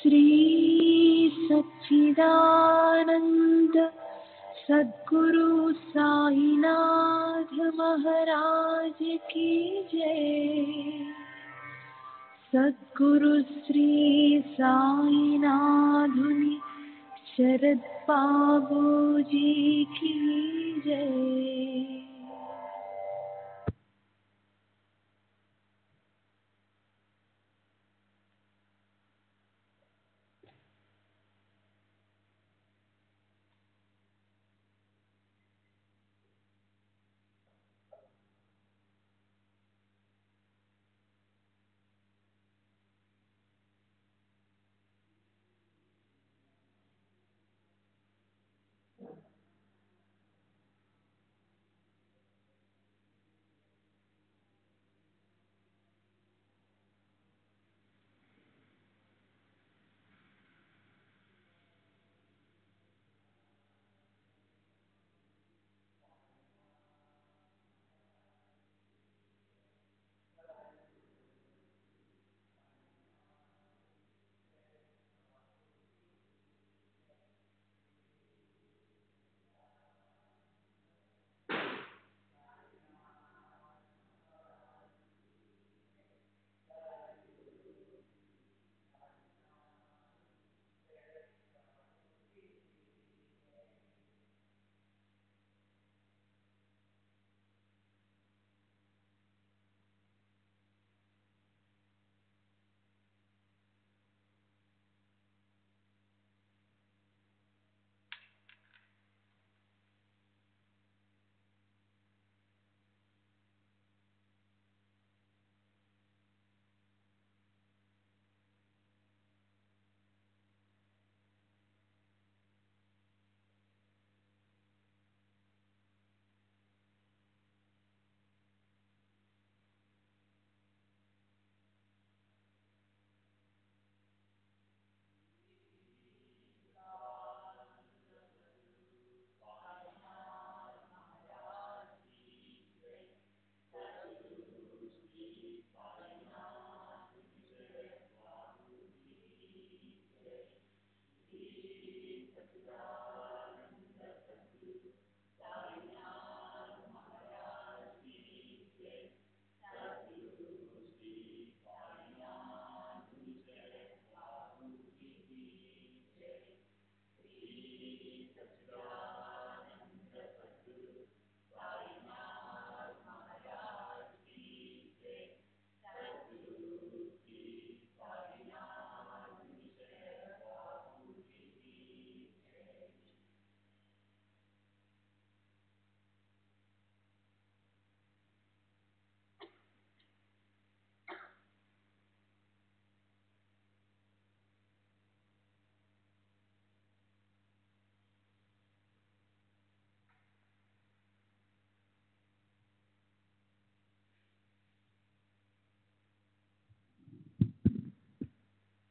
श्री सच्चिदानंद सद्गुरु साईनाथ महाराज की जय। सद्गुरु श्री साईनाथुनि शरद बाबू जी की जय।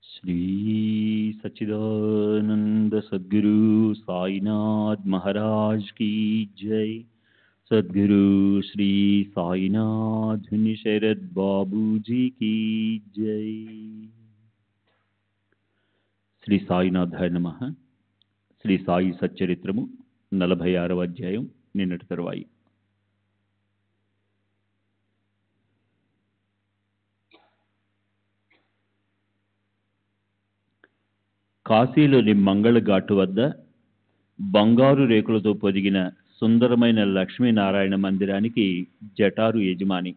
श्री सच्चिदानंद सद्गुरु साईनाथ महाराज की जय। सद्गुरु श्री साईनाथ शरद बाबू जी की जय। శ్రీ సాయినాథాయ నమః. శ్రీ సాయి సచ్చరిత్రము 46వ అధ్యాయం నిన్నటి తరువాయి. కాశీలోని మంగళఘాటు వద్ద బంగారు రేకులతో పొదిగిన సుందరమైన లక్ష్మీనారాయణ మందిరానికి జటారు యజమాని.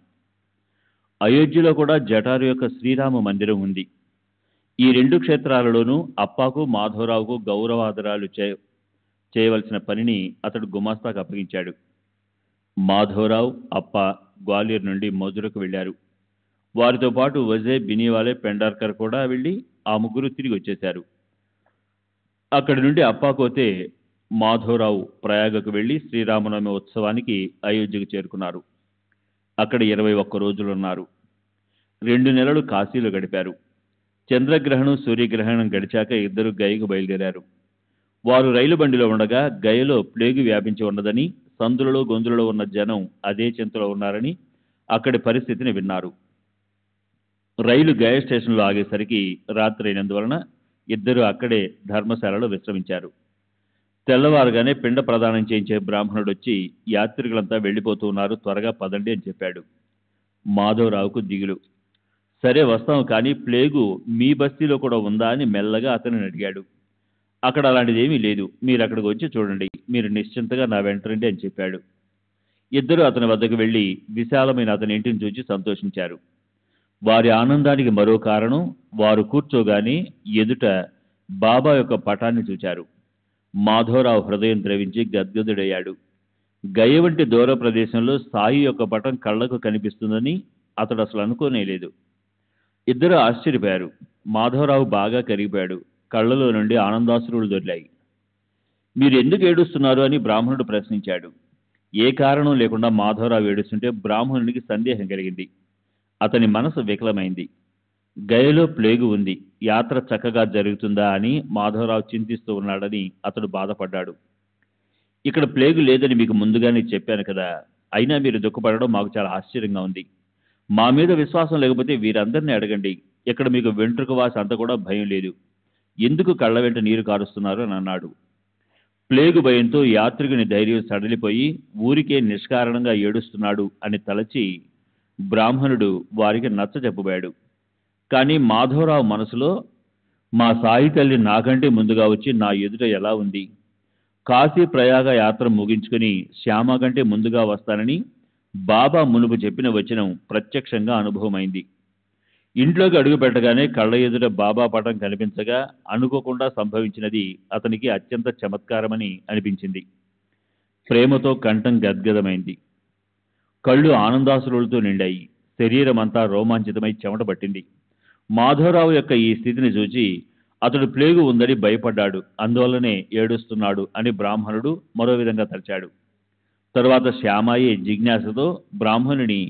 అయోధ్యలో కూడా జటారు యొక్క శ్రీరామ మందిరం ఉంది. ఈ రెండు క్షేత్రాలలోనూ అప్పాకు మాధవరావుకు గౌరవాదరాలు చేయవలసిన పనిని అతడు గుమాస్తాకు అప్పగించాడు. మాధవరావు, అప్ప గ్వాలియర్ నుండి మధురకు వెళ్లారు. వారితో పాటు వజే, బినీవాలే, పెండార్కర్ కూడా వెళ్లి ఆ ముగ్గురు తిరిగి వచ్చేశారు. అక్కడి నుండి అప్పాకోతే మాధవరావు ప్రయాగకు వెళ్లి శ్రీరామనవమి ఉత్సవానికి అయోధ్యకు చేరుకున్నారు. అక్కడ 21 రోజులున్నారు. 2 నెలలు కాశీలో గడిపారు. చంద్రగ్రహణం, సూర్యగ్రహణం గడిచాక ఇద్దరు గయకు బయలుదేరారు. వారు రైలు బండిలో ఉండగా గయలో ప్లేగు వ్యాపించి ఉన్నదని, సందులలో గొంతులలో ఉన్న జనం అదే చింతలో ఉన్నారని అక్కడి పరిస్థితిని విన్నారు. రైలు గయ స్టేషన్లో ఆగేసరికి రాత్రి అయినందువలన ఇద్దరూ అక్కడే ధర్మశాలలో విశ్రమించారు. తెల్లవారుగానే పిండ ప్రదానం చేయించే బ్రాహ్మణుడు వచ్చి యాత్రికులంతా వెళ్ళిపోతూ ఉన్నారు, త్వరగా పదండి అని చెప్పాడు. మాధవరావుకు దిగులు. సరే వస్తాం, కానీ ప్లేగు మీ బస్తీలో కూడా ఉందా అని మెల్లగా అతనిని అడిగాడు. అక్కడ అలాంటిదేమీ లేదు, మీరు అక్కడికి వచ్చి చూడండి, మీరు నిశ్చింతగా నా వెంటరండి అని చెప్పాడు. ఇద్దరు అతని వద్దకు వెళ్లి విశాలమైన అతని ఇంటిని చూచి సంతోషించారు. వారి ఆనందానికి మరో కారణం, వారు కూర్చోగానే ఎదుట బాబా యొక్క పటాన్ని చూచారు. మాధవరావు హృదయం ద్రవించి గద్గదుడయ్యాడు. గయ వంటి దూర ప్రదేశంలో సాయి యొక్క పటం కళ్లకు కనిపిస్తుందని అతడు అసలు అనుకోనేలేదు. ఇద్దరు ఆశ్చర్యపోయారు. మాధవరావు బాగా కరిగిపోయాడు. కళ్ళలో నుండి ఆనందాశ్రువులు దొర్లాయి. మీరు ఎందుకు ఏడుస్తున్నారు అని బ్రాహ్మణుడు ప్రశ్నించాడు. ఏ కారణం లేకుండా మాధవరావు ఏడుస్తుంటే బ్రాహ్మణునికి సందేహం కలిగింది. అతని మనసు వికలమైంది. గయలో ప్లేగు ఉంది, యాత్ర చక్కగా జరుగుతుందా అని మాధవరావు చింతిస్తూ ఉన్నాడని అతడు బాధపడ్డాడు. ఇక్కడ ప్లేగు లేదని మీకు ముందుగానే చెప్పాను కదా, అయినా మీరు దుఃఖపడడం మాకు చాలా ఆశ్చర్యంగా ఉంది. మా మీద విశ్వాసం లేకపోతే వీరందరినీ అడగండి, ఇక్కడ మీకు వెంట్రుక వాసి అంత కూడా భయం లేదు, ఎందుకు కళ్ళ వెంట నీరు కారుస్తున్నారు అని అన్నాడు. ప్లేగు భయంతో యాత్రికుని ధైర్యం సడలిపోయి ఊరికే నిష్కారణంగా ఏడుస్తున్నాడు అని తలచి బ్రాహ్మణుడు వారికి నచ్చజెప్పబోయాడు. కానీ మాధవరావు మనసులో, మా సాయి తల్లి నాకంటే ముందుగా వచ్చి నా ఎదుట ఎలా ఉంది, కాశీ ప్రయాగ యాత్ర ముగించుకుని శ్యామ కంటే ముందుగా వస్తానని బాబా మునుపు చెప్పిన వచనం ప్రత్యక్షంగా అనుభవమైంది. ఇంట్లోకి అడుగు పెట్టగానే కళ్ళ ఎదుట బాబా పటం కనిపించగా అనుకోకుండా సంభవించినది అతనికి అత్యంత చమత్కారమని అనిపించింది. ప్రేమతో కంఠం గద్గదమైంది. కళ్ళు ఆనందాశ్రులతో నిండాయి. శరీరం అంతా రోమాంచితమై చెమట పట్టింది. మాధవరావు యొక్క ఈ స్థితిని చూచి అతడు ప్లేగు ఉందని భయపడ్డాడు, అందువల్లనే ఏడుస్తున్నాడు అని బ్రాహ్మణుడు మరో విధంగా తలచాడు. తరువాత శ్యామాయి జిజ్ఞాసతో బ్రాహ్మణుని,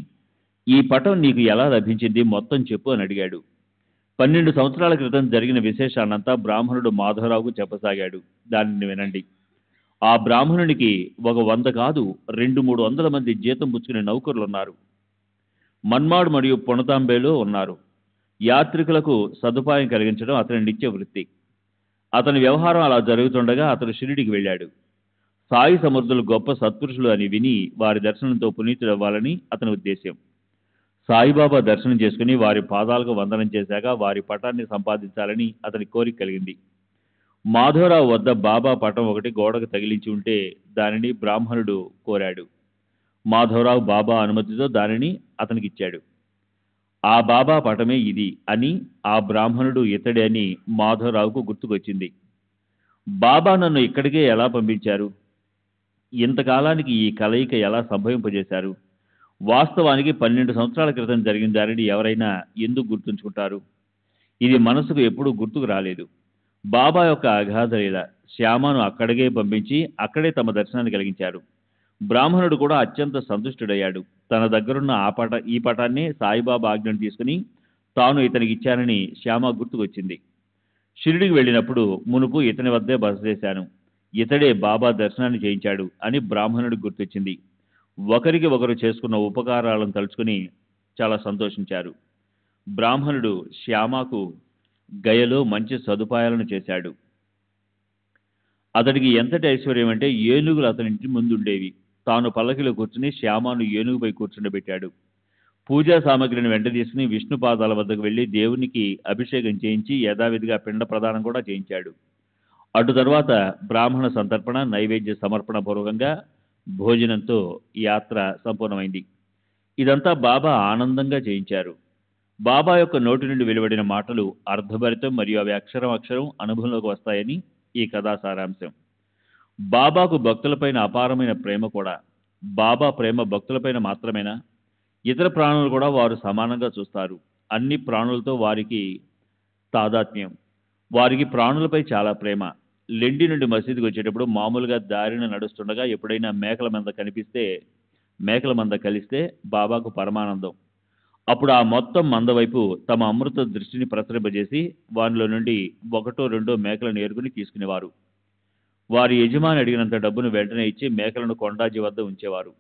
ఈ పటం నీకు ఎలా లభించింది, మొత్తం చెప్పు అని అడిగాడు. 12 సంవత్సరాల క్రితం జరిగిన విశేషాన్నంతా బ్రాహ్మణుడు మాధవరావుకు చెప్పసాగాడు. దానిని వినండి. ఆ బ్రాహ్మణునికి 100 కాదు 200-300 మంది జీతం పుచ్చుకునే నౌకరులున్నారు. మన్మాడ్ మరియు పొణతాంబేలో ఉన్నారు. యాత్రికులకు సదుపాయం కలిగించడం అతని నిత్య వృత్తి. అతని వ్యవహారం అలా జరుగుతుండగా అతడు షిరిడికి వెళ్ళాడు. సాయి సమర్థులు గొప్ప సత్పురుషులు అని విని వారి దర్శనంతో పునీతుడవ్వాలని అతని ఉద్దేశ్యం. సాయిబాబా దర్శనం చేసుకుని వారి పాదాలకు వందనం చేశాక వారి పటాన్ని సంపాదించాలని అతని కోరిక కలిగింది. మాధవరావు వద్ద బాబా పటం ఒకటి గోడకు తగిలించి ఉంటే దానిని బ్రాహ్మణుడు కోరాడు. మాధవరావు బాబా అనుమతితో దానిని అతనికి ఇచ్చాడు. ఆ బాబా పటమే ఇది అని, ఆ బ్రాహ్మణుడు ఇతడే అని మాధవరావుకు గుర్తుకొచ్చింది. బాబా నన్ను ఇక్కడికే ఎలా పంపించారు, ఇంతకాలానికి ఈ కలయిక ఎలా సంభవింపజేశారు, వాస్తవానికి 12 సంవత్సరాల క్రితం జరిగిన దానిని ఎవరైనా ఎందుకు గుర్తుంచుకుంటారు? ఇది మనసుకు ఎప్పుడూ గుర్తుకు రాలేదు. బాబా యొక్క అగాధ లీల. శ్యామను అక్కడికే పంపించి అక్కడే తమ దర్శనాన్ని కలిగించారు. బ్రాహ్మణుడు కూడా అత్యంత సంతుష్టుడయ్యాడు. తన దగ్గరున్న ఈ పటాన్ని సాయిబాబా ఆజ్ఞను తీసుకుని తాను ఇతనికి ఇచ్చానని శ్యామ గుర్తుకొచ్చింది. షిరిడికి వెళ్ళినప్పుడు మునుపు ఇతని వద్దే బస చేశాను, ఇతడే బాబా దర్శనాన్ని చేయించాడు అని బ్రాహ్మణుడికి గుర్తొచ్చింది. ఒకరికి ఒకరు చేసుకున్న ఉపకారాలను తలుచుకుని చాలా సంతోషించారు. బ్రాహ్మణుడు శ్యామకు గయలో మంచి సదుపాయాలను చేశాడు. అతడికి ఎంతటి ఐశ్వర్యం అంటే ఏనుగులు అతని ఇంటి ముందుండేవి. తాను పల్లకిలో కూర్చుని శ్యామను ఏనుగుపై కూర్చుండబెట్టాడు. పూజా సామగ్రిని వెంట తీసుకుని విష్ణు పాదాల వద్దకు వెళ్లి దేవునికి అభిషేకం చేయించి యథావిధిగా పిండ ప్రదానం కూడా చేయించాడు. అటు తర్వాత బ్రాహ్మణ సంతర్పణ, నైవేద్య సమర్పణ పూర్వకంగా భోజనంతో యాత్ర సంపూర్ణమైంది. ఇదంతా బాబా ఆనందంగా చేయించారు. బాబా యొక్క నోటి నుండి వెలువడిన మాటలు అర్థభరితం మరియు అవి అక్షరం అక్షరం అనుభవంలోకి వస్తాయని ఈ కథా సారాంశం. బాబాకు భక్తులపైన అపారమైన ప్రేమ కూడా. బాబా ప్రేమ భక్తులపైన మాత్రమేనా? ఇతర ప్రాణులు కూడా వారు సమానంగా చూస్తారు. అన్ని ప్రాణులతో వారికి తాదాత్మ్యం. వారికి ప్రాణులపై చాలా ప్రేమ. లెండి నుండి మసీదుకి వచ్చేటప్పుడు మామూలుగా దారిన నడుస్తుండగా ఎప్పుడైనా మేకల మంద కలిస్తే బాబాకు పరమానందం. అప్పుడు ఆ మొత్తం మంద వైపు తమ అమృత దృష్టిని ప్రసరింపజేసి వారిలో నుండి 1-2 మేకలను ఏరుకుని తీసుకునేవారు. వారి యజమాని అడిగినంత డబ్బును వెంటనే ఇచ్చి మేకలను కొండాజీ వద్ద ఉంచేవారు.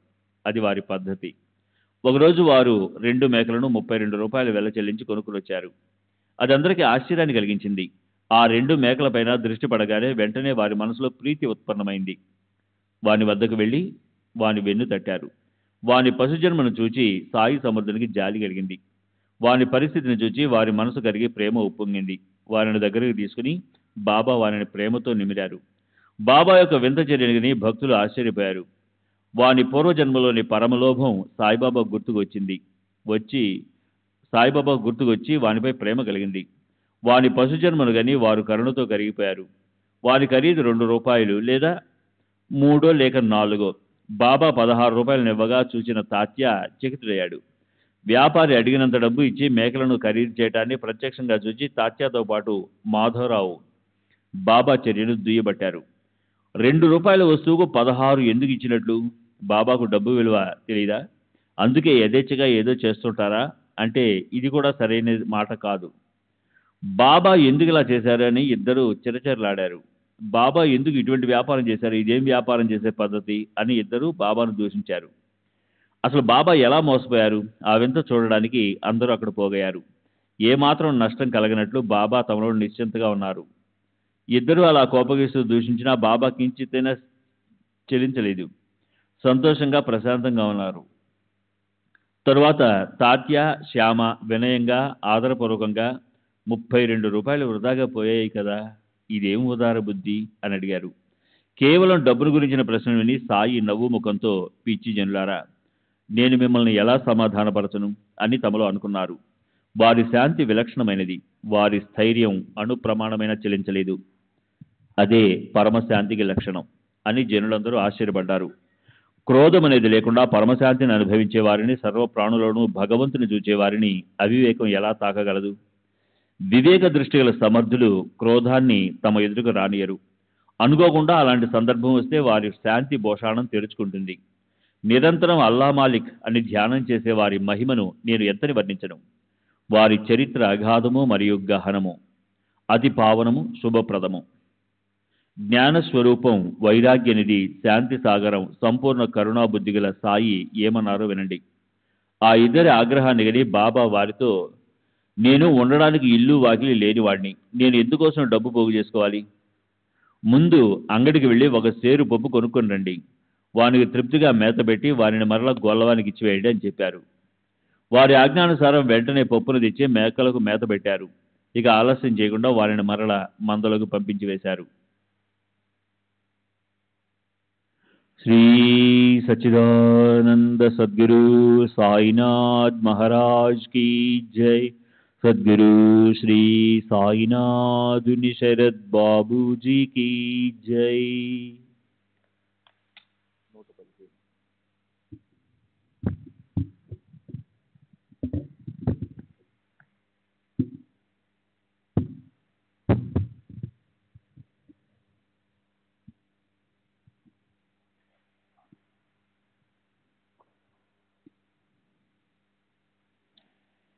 అది వారి పద్ధతి. ఒకరోజు వారు 2 మేకలను 32 రూపాయలు వెల చెల్లించి కొనుక్కుని వచ్చారు. అది అందరికీ ఆశ్చర్యాన్ని కలిగించింది. ఆ 2 మేకలపైన దృష్టి పడగానే వెంటనే వారి మనసులో ప్రీతి ఉత్పన్నమైంది. వాని వద్దకు వెళ్ళి వాని వెన్ను తట్టారు. వాని పశుజన్మను చూచి సాయి సమర్థునికి జాలి కలిగింది. వాని పరిస్థితిని చూచి వారి మనసు కరిగి ప్రేమ ఉప్పొంగింది. వారిని దగ్గరికి తీసుకుని బాబా వారిని ప్రేమతో నిమిరారు. బాబా యొక్క వింత చర్యని భక్తులు ఆశ్చర్యపోయారు. వాని పూర్వజన్మలోని పరమలోభం సాయిబాబా గుర్తుకొచ్చి వానిపై ప్రేమ కలిగింది. వాని పశుజన్మను గని వారు కరుణతో కరిగిపోయారు. వాని ఖరీదు 2 రూపాయలు లేదా 3 లేక 4. బాబా 16 రూపాయలనివ్వగా చూసిన తాత్య చకితుడయ్యాడు. వ్యాపారి అడిగినంత డబ్బు ఇచ్చి మేకలను ఖరీదు చేయటాన్ని ప్రత్యక్షంగా చూచి తాత్యతో పాటు మాధవరావు బాబా చర్యను దుయ్యబట్టారు. 2 రూపాయల వస్తువుకు 16 ఎందుకు ఇచ్చినట్లు? బాబాకు డబ్బు విలువ తెలియదా? అందుకే యథేచ్ఛగా ఏదో చేస్తుంటారా అంటే ఇది కూడా సరైన మాట కాదు. బాబా ఎందుకు ఇలా చేశారని ఇద్దరు చిరచరలాడారు. బాబా ఎందుకు ఇటువంటి వ్యాపారం చేశారు, ఇదేం వ్యాపారం చేసే పద్ధతి అని ఇద్దరు బాబాను దూషించారు. అసలు బాబా ఎలా మోసపోయారు? ఆ వింత చూడడానికి అందరూ అక్కడ పోగయ్యారు. ఏమాత్రం నష్టం కలగనట్లు బాబా తమలో నిశ్చింతగా ఉన్నారు. ఇద్దరూ అలా కోపగిస్తూ దూషించినా బాబా కించితైనా చెలించలేదు. సంతోషంగా ప్రశాంతంగా ఉన్నారు. తరువాత తాత్య, శ్యామ వినయంగా ఆదరపూర్వకంగా 32 రూపాయలు వృధాగా పోయాయి కదా, ఇదేం ఉదార బుద్ధి అని అడిగారు. కేవలం డబ్బును గురించిన ప్రశ్న విని సాయి నవ్వు ముఖంతో పిచ్చి జనులారా, నేను మిమ్మల్ని ఎలా సమాధానపరచను అని తమలో అనుకున్నారు. వారి శాంతి విలక్షణమైనది. వారి స్థైర్యం అణుప్రమాణమైన చెలించలేదు. అదే పరమశాంతికి లక్షణం అని జనులందరూ ఆశ్చర్యపడ్డారు. క్రోధం అనేది లేకుండా పరమశాంతిని అనుభవించే వారిని, సర్వప్రాణులను భగవంతుని చూచేవారిని అవివేకం ఎలా తాకగలదు? వివేక దృష్టి గల సమర్థులు క్రోధాన్ని తమ ఎదురుకు రానియరు. అనుకోకుండా అలాంటి సందర్భం వస్తే వారి శాంతి భోషాణం తెరుచుకుంటుంది. నిరంతరం అల్లా మాలిక్ అని ధ్యానం చేసే వారి మహిమను నేను ఎంతని వర్ణించను. వారి చరిత్ర అగాధము మరియు గహనము, అతి పావనము, శుభప్రదము. జ్ఞానస్వరూపం, వైరాగ్యనిధి, శాంతి సాగరం, సంపూర్ణ కరుణాబుద్ధి గల సాయి ఏమన్నారో వినండి. ఆ ఇద్దరి ఆగ్రహాన్ని గని బాబా వారితో, నేను ఉండడానికి ఇల్లు వాకిలి లేనివాడిని, నేను ఎందుకోసం డబ్బు పోగు చేసుకోవాలి? ముందు అంగడికి వెళ్ళి 1 సేరు పప్పు కొనుక్కొని రండి, వానికి తృప్తిగా మేతబెట్టి వారిని మరలా గొల్లవానికి ఇచ్చివేయండి అని చెప్పారు. వారి ఆజ్ఞానుసారం వెంటనే పప్పును తెచ్చి మేకలకు మేత పెట్టారు. ఇక ఆలస్యం చేయకుండా వారిని మరల మందలకు పంపించి వేశారు. శ్రీ సచ్చిదానంద సద్గురు సాయినాథ్ మహారాజ్ కీ జై. సద్గురు శ్రీ సాయినాథుని శరద్ బాబూజీ కీ జై.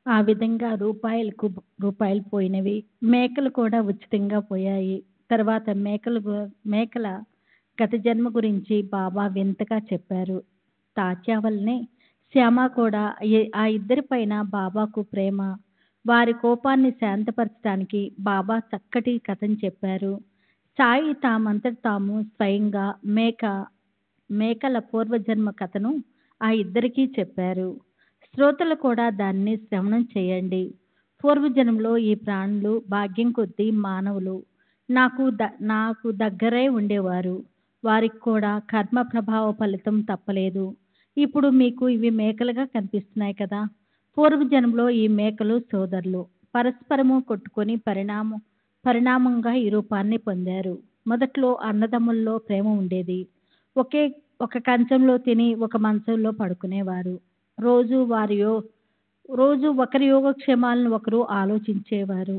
ఆ విధంగా రూపాయలు పోయినవి. మేకలు కూడా ఉచితంగా పోయాయి. తర్వాత మేకల గత జన్మ గురించి బాబా వింతగా చెప్పారు. తాత్యా వల్లనే శ్యామ కూడా ఆ ఇద్దరి పైన బాబాకు ప్రేమ. వారి కోపాన్ని శాంతపరచడానికి బాబా చక్కటి కథను చెప్పారు. సాయి తామంతట తాము స్వయంగా మేకల పూర్వజన్మ కథను ఆ ఇద్దరికీ చెప్పారు. శ్రోతలు కూడా దాన్ని శ్రవణం చేయండి. పూర్వజన్మలో ఈ ప్రాణులు భాగ్యం కొద్దీ మానవులు నాకు దగ్గరే ఉండేవారు. వారికి కూడా కర్మ ప్రభావ ఫలితం తప్పలేదు. ఇప్పుడు మీకు ఇవి మేకలుగా కనిపిస్తున్నాయి కదా. పూర్వజన్మలో ఈ మేకలు సోదరులు పరస్పరము కొట్టుకొని పరిణామంగా ఈ రూపాన్ని పొందారు. మొదట్లో అన్నదమ్ముల్లో ప్రేమ ఉండేది. ఒక కంచంలో తిని ఒక మంచంలో పడుకునేవారు. రోజు ఒకరి యోగక్షేమాలను ఒకరు ఆలోచించేవారు.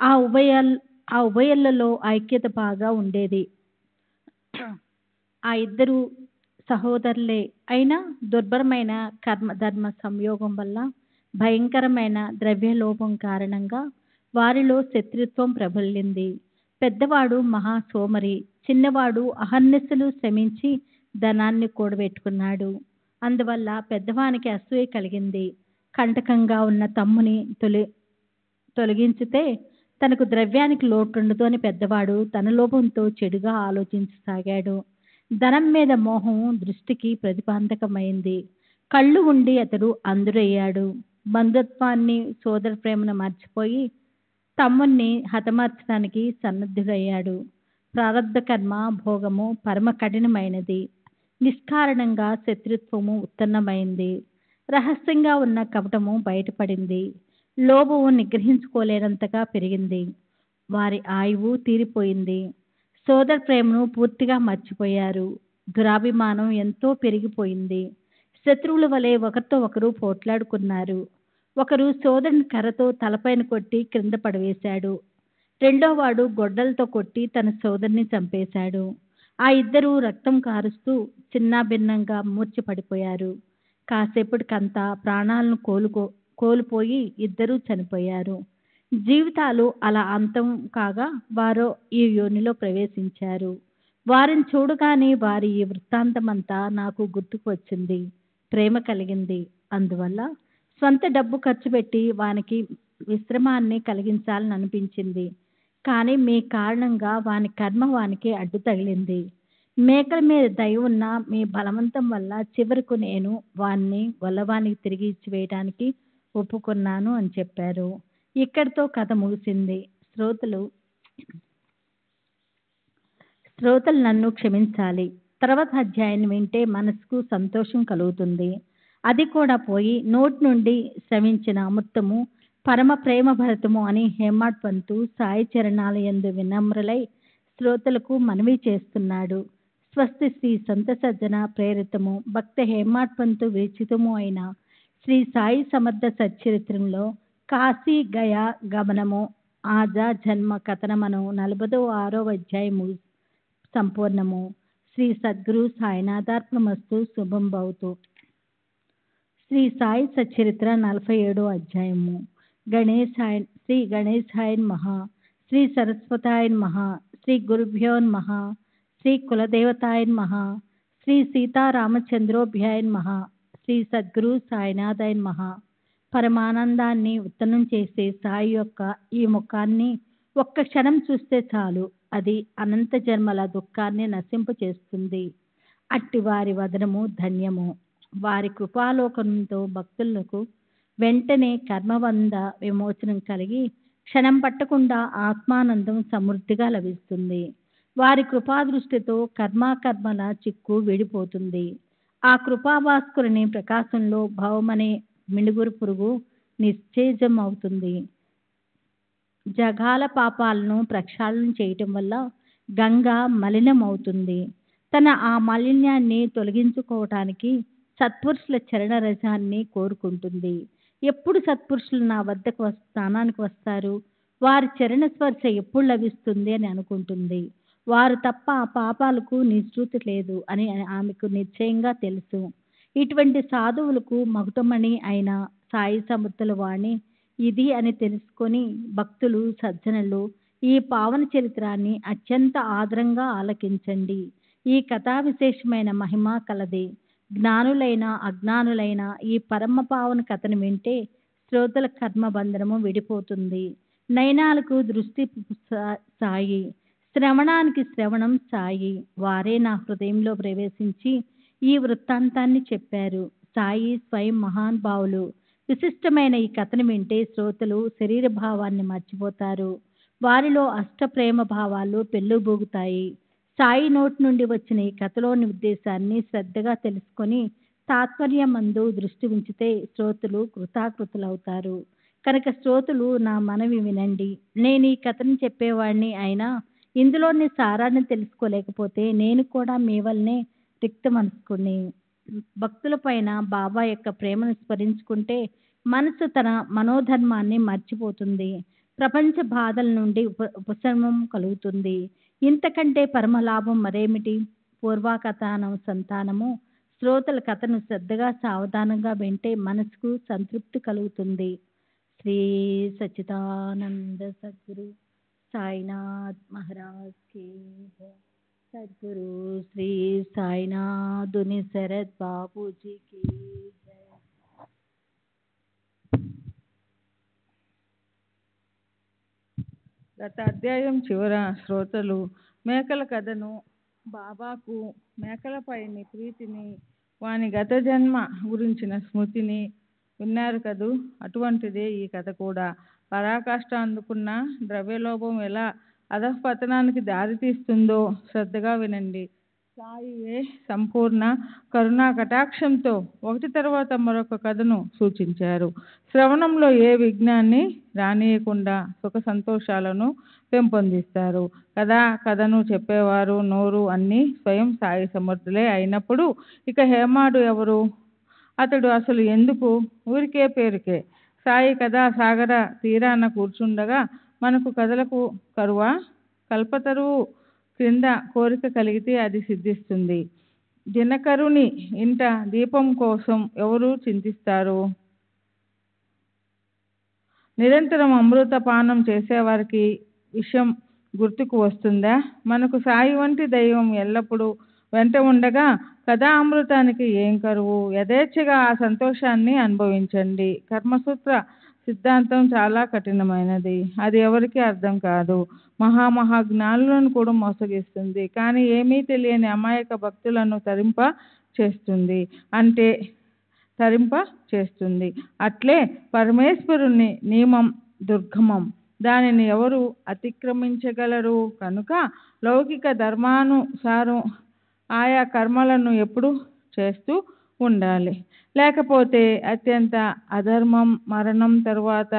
ఆ ఉభయల్లో ఐక్యత బాగా ఉండేది. ఆ ఇద్దరు సహోదరులే అయినా దుర్భరమైన ధర్మ సంయోగం వల్ల భయంకరమైన ద్రవ్యలోభం కారణంగా వారిలో శత్రుత్వం ప్రబలింది. పెద్దవాడు మహా సోమరి, చిన్నవాడు అహర్నిశలు శ్రమించి ధనాన్ని కూడబెట్టుకున్నాడు. అందువల్ల పెద్దవానికి అసూయ కలిగింది. కంటకంగా ఉన్న తమ్ముని తొలగించితే తనకు ద్రవ్యానికి లోటుండదు అని పెద్దవాడు తన లోపంతో చెడుగా ఆలోచించసాగాడు. ధనం మీద మోహం దృష్టికి ప్రతిబంధకమైంది. కళ్ళు ఉండి అతడు అంధుడయ్యాడు. బంధుత్వాన్ని, సోదర ప్రేమను మర్చిపోయి తమ్ముణ్ణి హతమార్చడానికి సన్నద్ధుడయ్యాడు. ప్రారబ్ధ కర్మ భోగము పరమ కఠినమైనది. నిష్కారణంగా శత్రుత్వము ఉత్తన్నమైంది. రహస్యంగా ఉన్న కపటము బయటపడింది. లోభము నిగ్రహించుకోలేనంతగా పెరిగింది. వారి ఆయువు తీరిపోయింది. సోదర ప్రేమను పూర్తిగా మర్చిపోయారు. దురాభిమానం ఎంతో పెరిగిపోయింది. శత్రువుల వలె ఒకరితో ఒకరు పోట్లాడుకున్నారు. ఒకరు సోదరుని కర్రతో తలపైన కొట్టి క్రింద పడవేశాడు. రెండోవాడు గొడ్డలతో కొట్టి తన సోదరుని చంపేశాడు. ఆ ఇద్దరూ రక్తం కారుస్తూ చిన్నాభిన్నంగా మూర్ఛ పడిపోయారు. కాసేపటికంతా ప్రాణాలను కోల్పోయి ఇద్దరూ చనిపోయారు. జీవితాలు అలా అంతం కాగా వారో ఈ యోనిలో ప్రవేశించారు. వారిని చూడగానే వారి ఈ వృత్తాంతమంతా నాకు గుర్తుకు వచ్చింది. ప్రేమ కలిగింది. అందువల్ల స్వంత డబ్బు ఖర్చు పెట్టి వానికి విశ్రమాన్ని కలిగించాలని అనిపించింది. కానీ మీ కారణంగా వాని కర్మ వానికి అడ్డు తగిలింది. మేకల మీద దయ ఉన్న మీ బలవంతం వల్ల చివరకు నేను వాన్ని గొల్లవానికి తిరిగి ఇచ్చివేయడానికి ఒప్పుకున్నాను అని చెప్పారు. ఇక్కడితో కథ ముగిసింది. శ్రోతలు నన్ను క్షమించాలి. తర్వాత అధ్యాయాన్ని వింటే మనసుకు సంతోషం కలుగుతుంది. అది కూడా పోయి నోటి నుండి శ్రవించిన అమృతము పరమ ప్రేమ భరతము అని హేమాడ్ పంతు సాయి చరణాల యందు వినమ్రులై శ్రోతలకు మనవి చేస్తున్నాడు. స్వస్తి శ్రీ సంత సజ్జన ప్రేరితము భక్త హేమాడ్ పంతు విరచితము అయిన శ్రీ సాయి సమర్థ సచ్చరిత్రంలో కాశీ గయా గమనము ఆజా జన్మ కథనమను 46వ అధ్యాయము సంపూర్ణము. శ్రీ సద్గురు సాయినాథార్పణమస్తు. శుభం భవతు. శ్రీ సాయి సచ్చరిత్ర 47వ అధ్యాయము. శ్రీ గణేశాయ నమః. శ్రీ సరస్వతాయ నమః. శ్రీ గురుభ్యో నమః. శ్రీ కులదేవతాయ నమః. శ్రీ సీతారామచంద్రోభ్యాయ నమః. శ్రీ సద్గురు సాయినాథాయ నమః. పరమానందాన్ని ఉత్తనం చేసే సాయి యొక్క ఈ ముఖాన్ని ఒక్క క్షణం చూస్తే చాలు, అది అనంత జన్మల దుఃఖాన్ని నశింప చేస్తుంది. అట్టి వారి వదనము ధన్యము. వారి కృపాలోకంతో భక్తులకు వెంటనే కర్మబంధ విమోచనం కలిగి క్షణం పట్టకుండా ఆత్మానందం సమృద్ధిగా లభిస్తుంది. వారి కృపాదృష్టితో కర్మల చిక్కు విడిపోతుంది. ఆ కృపాభాస్కరుని ప్రకాశంలో భవమనే మిణుగురు పురుగు నిశ్చేజం అవుతుంది. జగాల పాపాలను ప్రక్షాళన చేయటం వల్ల గంగ మలినమవుతుంది. తన ఆ మాలిన్యాన్ని తొలగించుకోవటానికి సత్పురుషుల చరణ రసాన్ని కోరుకుంటుంది. ఎప్పుడు సత్పురుషులు నా వద్దకు స్థానానికి వస్తారు, వారి చరణ స్పర్శ ఎప్పుడు లభిస్తుంది అని అనుకుంటుంది. వారు తప్ప ఆ పాపాలకు నిష్కృతి లేదు అని ఆమెకు నిశ్చయంగా తెలుసు. ఇటువంటి సాధువులకు మకుటమణి అయిన సాయి సమర్థుల వాణి ఇది అని తెలుసుకొని భక్తులు సజ్జనులు ఈ పావన చరిత్రాన్ని అత్యంత ఆదరంగా ఆలకించండి. ఈ కథా విశేషమైన మహిమ కలది. జ్ఞానులైన అజ్ఞానులైన ఈ పరమ పావన కథను వింటే శ్రోతల కర్మబంధనము విడిపోతుంది. నయనాలకు దృష్టి సాయి, శ్రవణానికి శ్రవణం సాయి. వారే నా హృదయంలో ప్రవేశించి ఈ వృత్తాంతాన్ని చెప్పారు. సాయి స్వయం మహానుభావులు. విశిష్టమైన ఈ కథను వింటే శ్రోతలు శరీర భావాన్ని మర్చిపోతారు. వారిలో అష్ట ప్రేమ భావాలు పెళ్ళుబూగుతాయి. సాయి నోటి నుండి వచ్చిన ఈ కథలోని ఉద్దేశాన్ని శ్రద్ధగా తెలుసుకొని తాత్పర్యమందు దృష్టి ఉంచితే శ్రోతలు కృతాకృతులవుతారు. కనుక శ్రోతలు నా మనవి వినండి. నేను ఈ కథను చెప్పేవాడిని అయినా ఇందులోని సారాన్ని తెలుసుకోలేకపోతే నేను కూడా మీ వల్లనే రిక్త మనస్కుని. భక్తులపైన బాబా యొక్క ప్రేమను స్మరించుకుంటే మనసు తన మనోధర్మాన్ని మర్చిపోతుంది. ప్రపంచ బాధల నుండి ఉపశమనం కలుగుతుంది. ఇంతకంటే పరమలాభం మరేమిటి? పూర్వకథనం సంతానము. శ్రోతల కథను శ్రద్ధగా సావధానంగా వింటే మనసుకు సంతృప్తి కలుగుతుంది. శ్రీ సచ్చిదానంద సద్గురు సాయినాథ్ మహారాజ్ కి జై. సద్గురు శ్రీ సాయినాథుని శరత్ బాబూజీకి జై. గత అధ్యాయం చివర శ్రోతలు మేకల కథను, బాబాకు మేకలపైని ప్రీతిని, వాని గత జన్మ గురించిన స్మృతిని విన్నారు కదూ. అటువంటిదే ఈ కథ కూడా. పరాకాష్ఠ అందుకున్న ద్రవ్యలోభం ఎలా అధఃపతనానికి దారితీస్తుందో శ్రద్ధగా వినండి. సాయియే సంపూర్ణ కరుణా కటాక్షంతో ఒకటి తర్వాత మరొక కథను సూచించారు. శ్రవణంలో ఏ విఘ్నాన్ని రానియకుండా సుఖ సంతోషాలను పెంపొందిస్తారు. కథను చెప్పేవారు నోరు అన్నీ స్వయం సాయి సమర్థులే అయినప్పుడు ఇక హేమాడు ఎవరు? అతడు అసలు ఎందుకు? ఊరికే పేరుకే. సాయి కథా సాగర తీరాన కూర్చుండగా మనకు కథలకు కరువా? కల్పతరువు క్రింద కోరిక కలిగితే అది సిద్ధిస్తుంది. దినకరుని ఇంట దీపం కోసం ఎవరు చింతిస్తారు? నిరంతరం అమృతపానం చేసేవారికి విషయం గుర్తుకు వస్తుందా? మనకు సాయి వంటి దైవం ఎల్లప్పుడూ వెంట ఉండగా కథా అమృతానికి ఏం కరువు? యథేచ్ఛగా ఆ సంతోషాన్ని అనుభవించండి. కర్మసూత్ర సిద్ధాంతం చాలా కఠినమైనది. అది ఎవరికి అర్థం కాదు. మహాజ్ఞానులను కూడా మోసగిస్తుంది. కానీ ఏమీ తెలియని అమాయక భక్తులను తరింప చేస్తుంది. అట్లే పరమేశ్వరుని నియమం దుర్గమం. దానిని ఎవరు అతిక్రమించగలరు? కనుక లౌకిక ధర్మానుసారం ఆయా కర్మలను ఎప్పుడు చేస్తూ ఉండాలి. లేకపోతే అత్యంత అధర్మం. మరణం తరువాత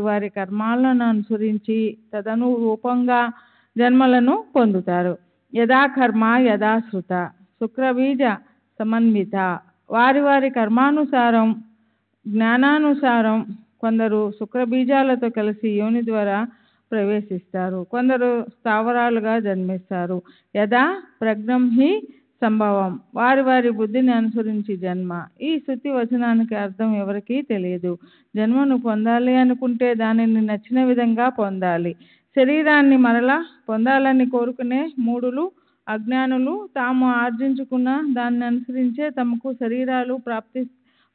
వారి కర్మాలను అనుసరించి తదనురూపంగా జన్మలను పొందుతారు. యథా కర్మ యథా శృత శుక్రబీజ సమన్విత. వారి కర్మానుసారం జ్ఞానానుసారం కొందరు శుక్రబీజాలతో కలిసి యోని ద్వారా ప్రవేశిస్తారు. కొందరు స్థావరాలుగా జన్మిస్తారు. యథా ప్రజ్ఞం హి సంభవం. వారి బుద్ధిని అనుసరించి జన్మ. ఈ శృతి వచనానికి అర్థం ఎవరికీ తెలియదు. జన్మను పొందాలి అనుకుంటే దానిని నచ్చిన విధంగా పొందాలి. శరీరాన్ని మరలా పొందాలని కోరుకునే మూఢులు, అజ్ఞానులు తాము ఆర్జించుకున్న దాన్ని అనుసరించే తమకు శరీరాలు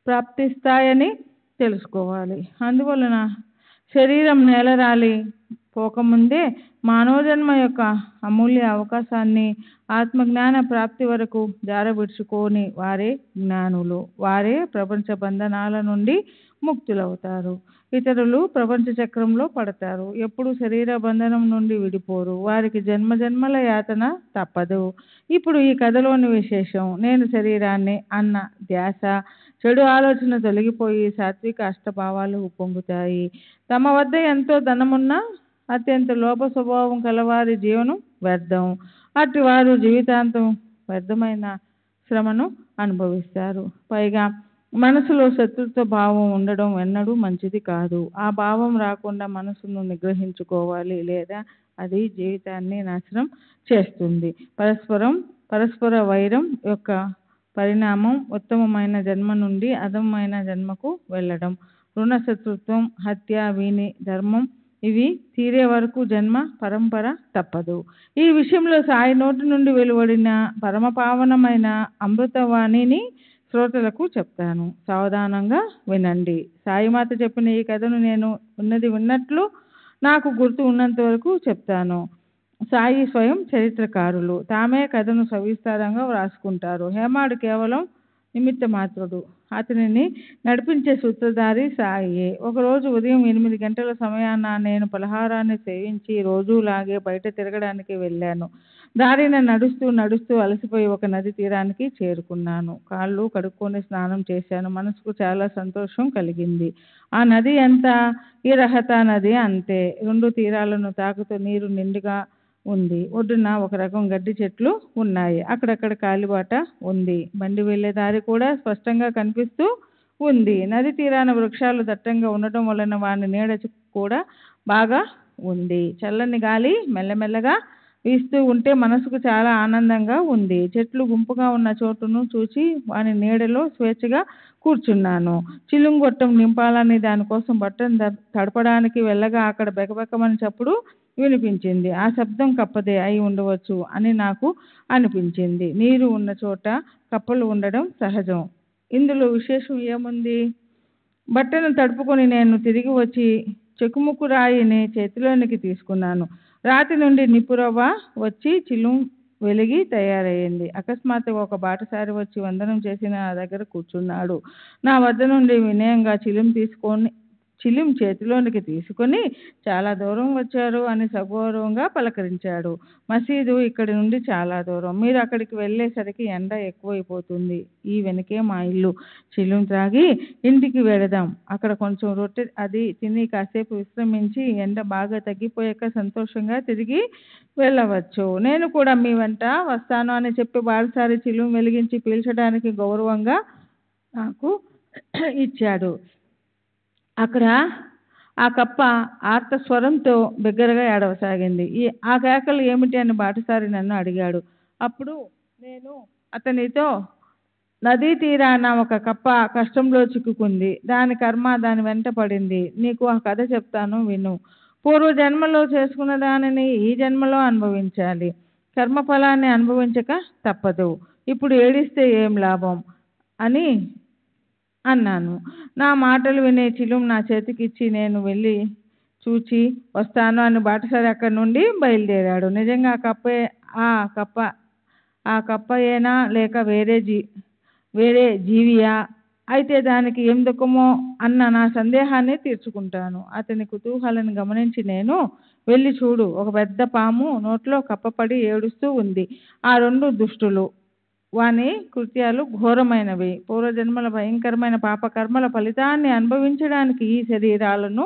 ప్రాప్తిస్తాయని తెలుసుకోవాలి. అందువలన శరీరం నేలరాలి పోకముందే మానవ జన్మ యొక్క అమూల్య అవకాశాన్ని ఆత్మజ్ఞాన ప్రాప్తి వరకు జారవిడుచుకోని వారే జ్ఞానులు. వారే ప్రపంచ బంధనాల నుండి ముక్తులవుతారు. ఇతరులు ప్రపంచ చక్రంలో పడతారు. ఎప్పుడు శరీర బంధనం నుండి విడిపోరు. వారికి జన్మజన్మల యాతన తప్పదు. ఇప్పుడు ఈ కథలోని విశేషం. నేను శరీరాన్ని అన్న ధ్యాస, చెడు ఆలోచన తొలగిపోయి సాత్విక అష్టభావాలు ఉప్పొంగుతాయి. తమ వద్ద ఎంతో ధనమున్నా అత్యంత లోభ స్వభావం కలవారి జీవనం వ్యర్థం. అటు వారు జీవితాంతం వ్యర్థమైన శ్రమను అనుభవిస్తారు. పైగా మనసులో శత్రుత్వ భావం ఉండడం ఎన్నడూ మంచిది కాదు. ఆ భావం రాకుండా మనసును నిగ్రహించుకోవాలి, లేదా అది జీవితాన్ని నాశనం చేస్తుంది. పరస్పర వైరం యొక్క పరిణామం ఉత్తమమైన జన్మ నుండి అధమమైన జన్మకు వెళ్ళడం. రుణ శత్రుత్వం, హత్య, వీని ధర్మం ఇవి తీరే వరకు జన్మ పరంపర తప్పదు. ఈ విషయంలో సాయి నోటి నుండి వెలువడిన పరమపావనమైన అమృతవాణిని శ్రోతలకు చెప్తాను. సావధానంగా వినండి. సాయిమాత చెప్పిన ఈ కథను నేను విన్నట్లు నాకు గుర్తు ఉన్నంత వరకు చెప్తాను. సాయి స్వయం చరిత్రకారులు. తామే కథను సవిస్తారంగా వ్రాసుకుంటారు. హేమాడు కేవలం నిమిత్త మాత్రుడు. అతనిని నడిపించే సూత్రధారి సాయియే. ఒకరోజు ఉదయం 8 గంటల సమయాన నేను పలహారాన్ని సేవించి రోజులాగే బయట తిరగడానికి వెళ్ళాను. దారిన నడుస్తూ అలసిపోయి ఒక నది తీరానికి చేరుకున్నాను. కాళ్ళు కడుక్కొని స్నానం చేశాను. మనసుకు చాలా సంతోషం కలిగింది. ఆ నది ఎంత? ఈ రహతా నది అంతే. 2 తీరాలను తాకుతూ నీరు నిండుగా ఉంది. ఒడ్డున ఒక రకం గడ్డి చెట్లు ఉన్నాయి. అక్కడక్కడ కాలిబాట ఉంది. బండి వెళ్లే దారి కూడా స్పష్టంగా కనిపిస్తూ ఉంది. నది తీరాన వృక్షాలు దట్టంగా ఉండటం వలన వాని నీడ కూడా బాగా ఉంది. చల్లని గాలి మెల్లమెల్లగా వీస్తూ ఉంటే మనసుకు చాలా ఆనందంగా ఉంది. చెట్లు గుంపుగా ఉన్న చోటును చూసి వాని నీడలో స్వేచ్ఛగా కూర్చున్నాను. చిలుంగొట్టం నింపాలని దానికోసం బట్టను తడపడానికి వెళ్ళగా అక్కడ బెకబెకమని చప్పుడు వినిపించింది. ఆ శబ్దం కప్పదే అయి ఉండవచ్చు అని నాకు అనిపించింది. నీరు ఉన్న చోట కప్పలు ఉండడం సహజం. ఇందులో విశేషం ఏముంది? బట్టను తడుపుకొని నేను తిరిగి వచ్చి చెకుముకు రాయిని చేతిలోనికి తీసుకున్నాను. రాతి నుండి నిప్పురవ్వ వచ్చి చిలుం వెలిగి తయారయ్యింది. అకస్మాత్తుగా ఒక బాటసారి వచ్చి వందనం చేసి నా దగ్గర కూర్చున్నాడు. నా వద్ద నుండి వినయంగా చిలిం చేతిలోనికి తీసుకొని చాలా దూరం వచ్చారు అని సగౌరవంగా పలకరించాడు. మసీదు ఇక్కడి నుండి చాలా దూరం. మీరు అక్కడికి వెళ్ళేసరికి ఎండ ఎక్కువైపోతుంది. ఈ వెనకే మా ఇల్లు. చిలుం త్రాగి ఇంటికి వెళదాం. అక్కడ కొంచెం రొట్టె అది తిని కాసేపు విశ్రమించి ఎండ బాగా తగ్గిపోయాక సంతోషంగా తిరిగి వెళ్ళవచ్చు. నేను కూడా మీ వెంట వస్తాను అని చెప్పి బాటసారి చిలుం వెలిగించి పీల్చడానికి గౌరవంగా నాకు ఇచ్చాడు. అక్కడ ఆ కప్ప ఆర్త స్వరంతో బిగ్గరగా ఏడవసాగింది. ఆ కేకలు ఏమిటి అని బాటసారి నన్ను అడిగాడు. అప్పుడు నేను అతనితో, నదీ తీరాన ఒక కప్ప కష్టంలో చిక్కుకుంది. దాని కర్మ దాని వెంట పడింది. నీకు ఆ కథ చెప్తాను విను. పూర్వజన్మలో చేసుకున్న దానిని ఈ జన్మలో అనుభవించాలి. కర్మఫలాన్ని అనుభవించక తప్పదు. ఇప్పుడు ఏడిస్తే ఏం లాభం అని అన్నాను. నా మాటలు వినే చిలుం నా చేతికిచ్చి నేను వెళ్ళి చూచి వస్తాను అని బాటసారి అక్కడి నుండి బయలుదేరాడు. నిజంగా ఆ కప్పయేనా లేక వేరే జీవియా? అయితే దానికి ఏం దుఃఖమో అన్న నా సందేహాన్ని తీర్చుకుంటాను. అతని కుతూహలాన్ని గమనించి నేను, వెళ్ళి చూడు, ఒక పెద్ద పాము నోట్లో కప్పపడి ఏడుస్తూ ఉంది. ఆ రెండు దుష్టులు. వాని కృత్యాలు ఘోరమైనవి. పూర్వజన్మల భయంకరమైన పాపకర్మల ఫలితాన్ని అనుభవించడానికి ఈ శరీరాలను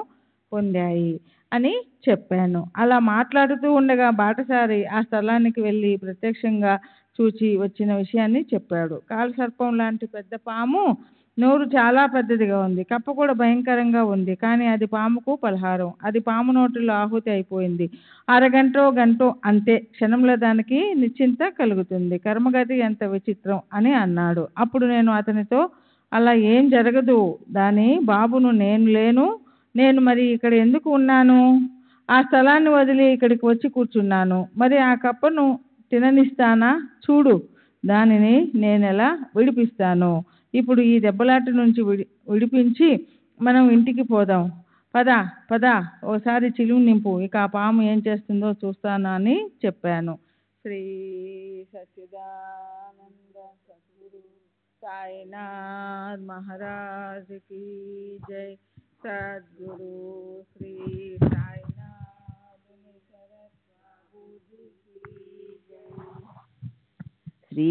పొందాయి అని చెప్పాను. అలా మాట్లాడుతూ ఉండగా బాటసారి ఆ స్థలానికి వెళ్ళి ప్రత్యక్షంగా చూచి వచ్చిన విషయాన్ని చెప్పాడు. కాలసర్పం లాంటి పెద్ద పాము నోరు చాలా పెద్దదిగా ఉంది. కప్ప కూడా భయంకరంగా ఉంది. కానీ అది పాముకు పలహారం. అది పాము నోటిలో ఆహుతి అయిపోయింది. అరగంటో గంటో అంతే. క్షణంలో దానికి నిశ్చింత కలుగుతుంది. కర్మగతి ఎంత విచిత్రం అని అన్నాడు. అప్పుడు నేను అతనితో, అలా ఏం జరగదు. దాని బాబును నేను మరి ఇక్కడ ఎందుకు ఉన్నాను? ఆ స్థలాన్ని వదిలి ఇక్కడికి వచ్చి కూర్చున్నాను. మరి ఆ కప్పను తిననిస్తానా? చూడు, దానిని నేనెలా విడిపిస్తాను. ఇప్పుడు ఈ దెబ్బలాట నుంచి విడిపించి మనం ఇంటికి పోదాం. పద ఓసారి చిలుం నింపు, ఇక ఆ పాము ఏం చేస్తుందో చూస్తాను అని చెప్పాను. శ్రీ సచ్చిదానంద సద్గురు సాయినాథ్ మహారాజ్ की जय. सद्गुरु श्री साईनाथ शरद बाबू जी की जय. श्री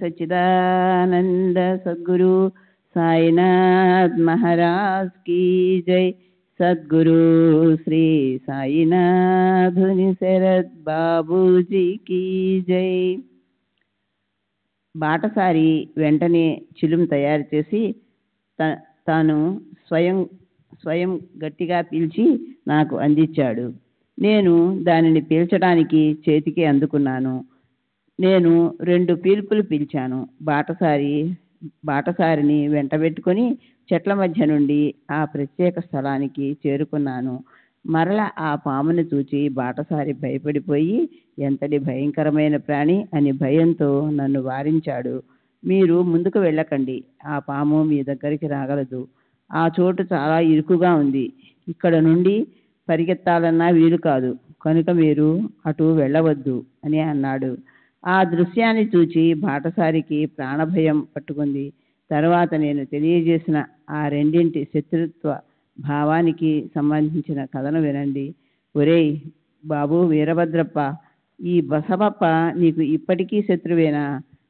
सच्चिदानंद सद्गुरु साईनाथ महाराज की जय. सद्गुरु श्री साईनाथ शरद बाबू जी की जय. బాటసారి వెంటనే చిలుం తయారు చేసి తాను స్వయం గట్టిగా పీల్చి నాకు అందించాడు. నేను దానిని పీల్చడానికి చేతికి అందుకున్నాను. నేను 2 పీల్పులు పీల్చాను. బాటసారిని వెంటబెట్టుకొని చెట్ల మధ్య నుండి ఆ ప్రత్యేక స్థలానికి చేరుకున్నాను. మరల ఆ పామును చూచి బాటసారి భయపడిపోయి, ఎంతటి భయంకరమైన ప్రాణి అని భయంతో నన్ను వారించాడు. మీరు ముందుకు వెళ్ళకండి, ఆ పాము మీ దగ్గరికి రాగలదు. ఆ చోటు చాలా ఇరుకుగా ఉంది. ఇక్కడ నుండి పరిగెత్తాలన్నా వీలు కాదు. కనుక మీరు అటు వెళ్ళవద్దు అని అన్నాడు. ఆ దృశ్యాన్ని చూచి బాటసారికి ప్రాణభయం పట్టుకుంది. తర్వాత నేను తెలియజేసిన ఆ రెండింటి శత్రుత్వ భావానికి సంబంధించిన కథను వినండి. ఒరేయ్ బాబు వీరభద్రప్ప, ఈ బసవప్ప నీకు ఇప్పటికీ శత్రువేనా?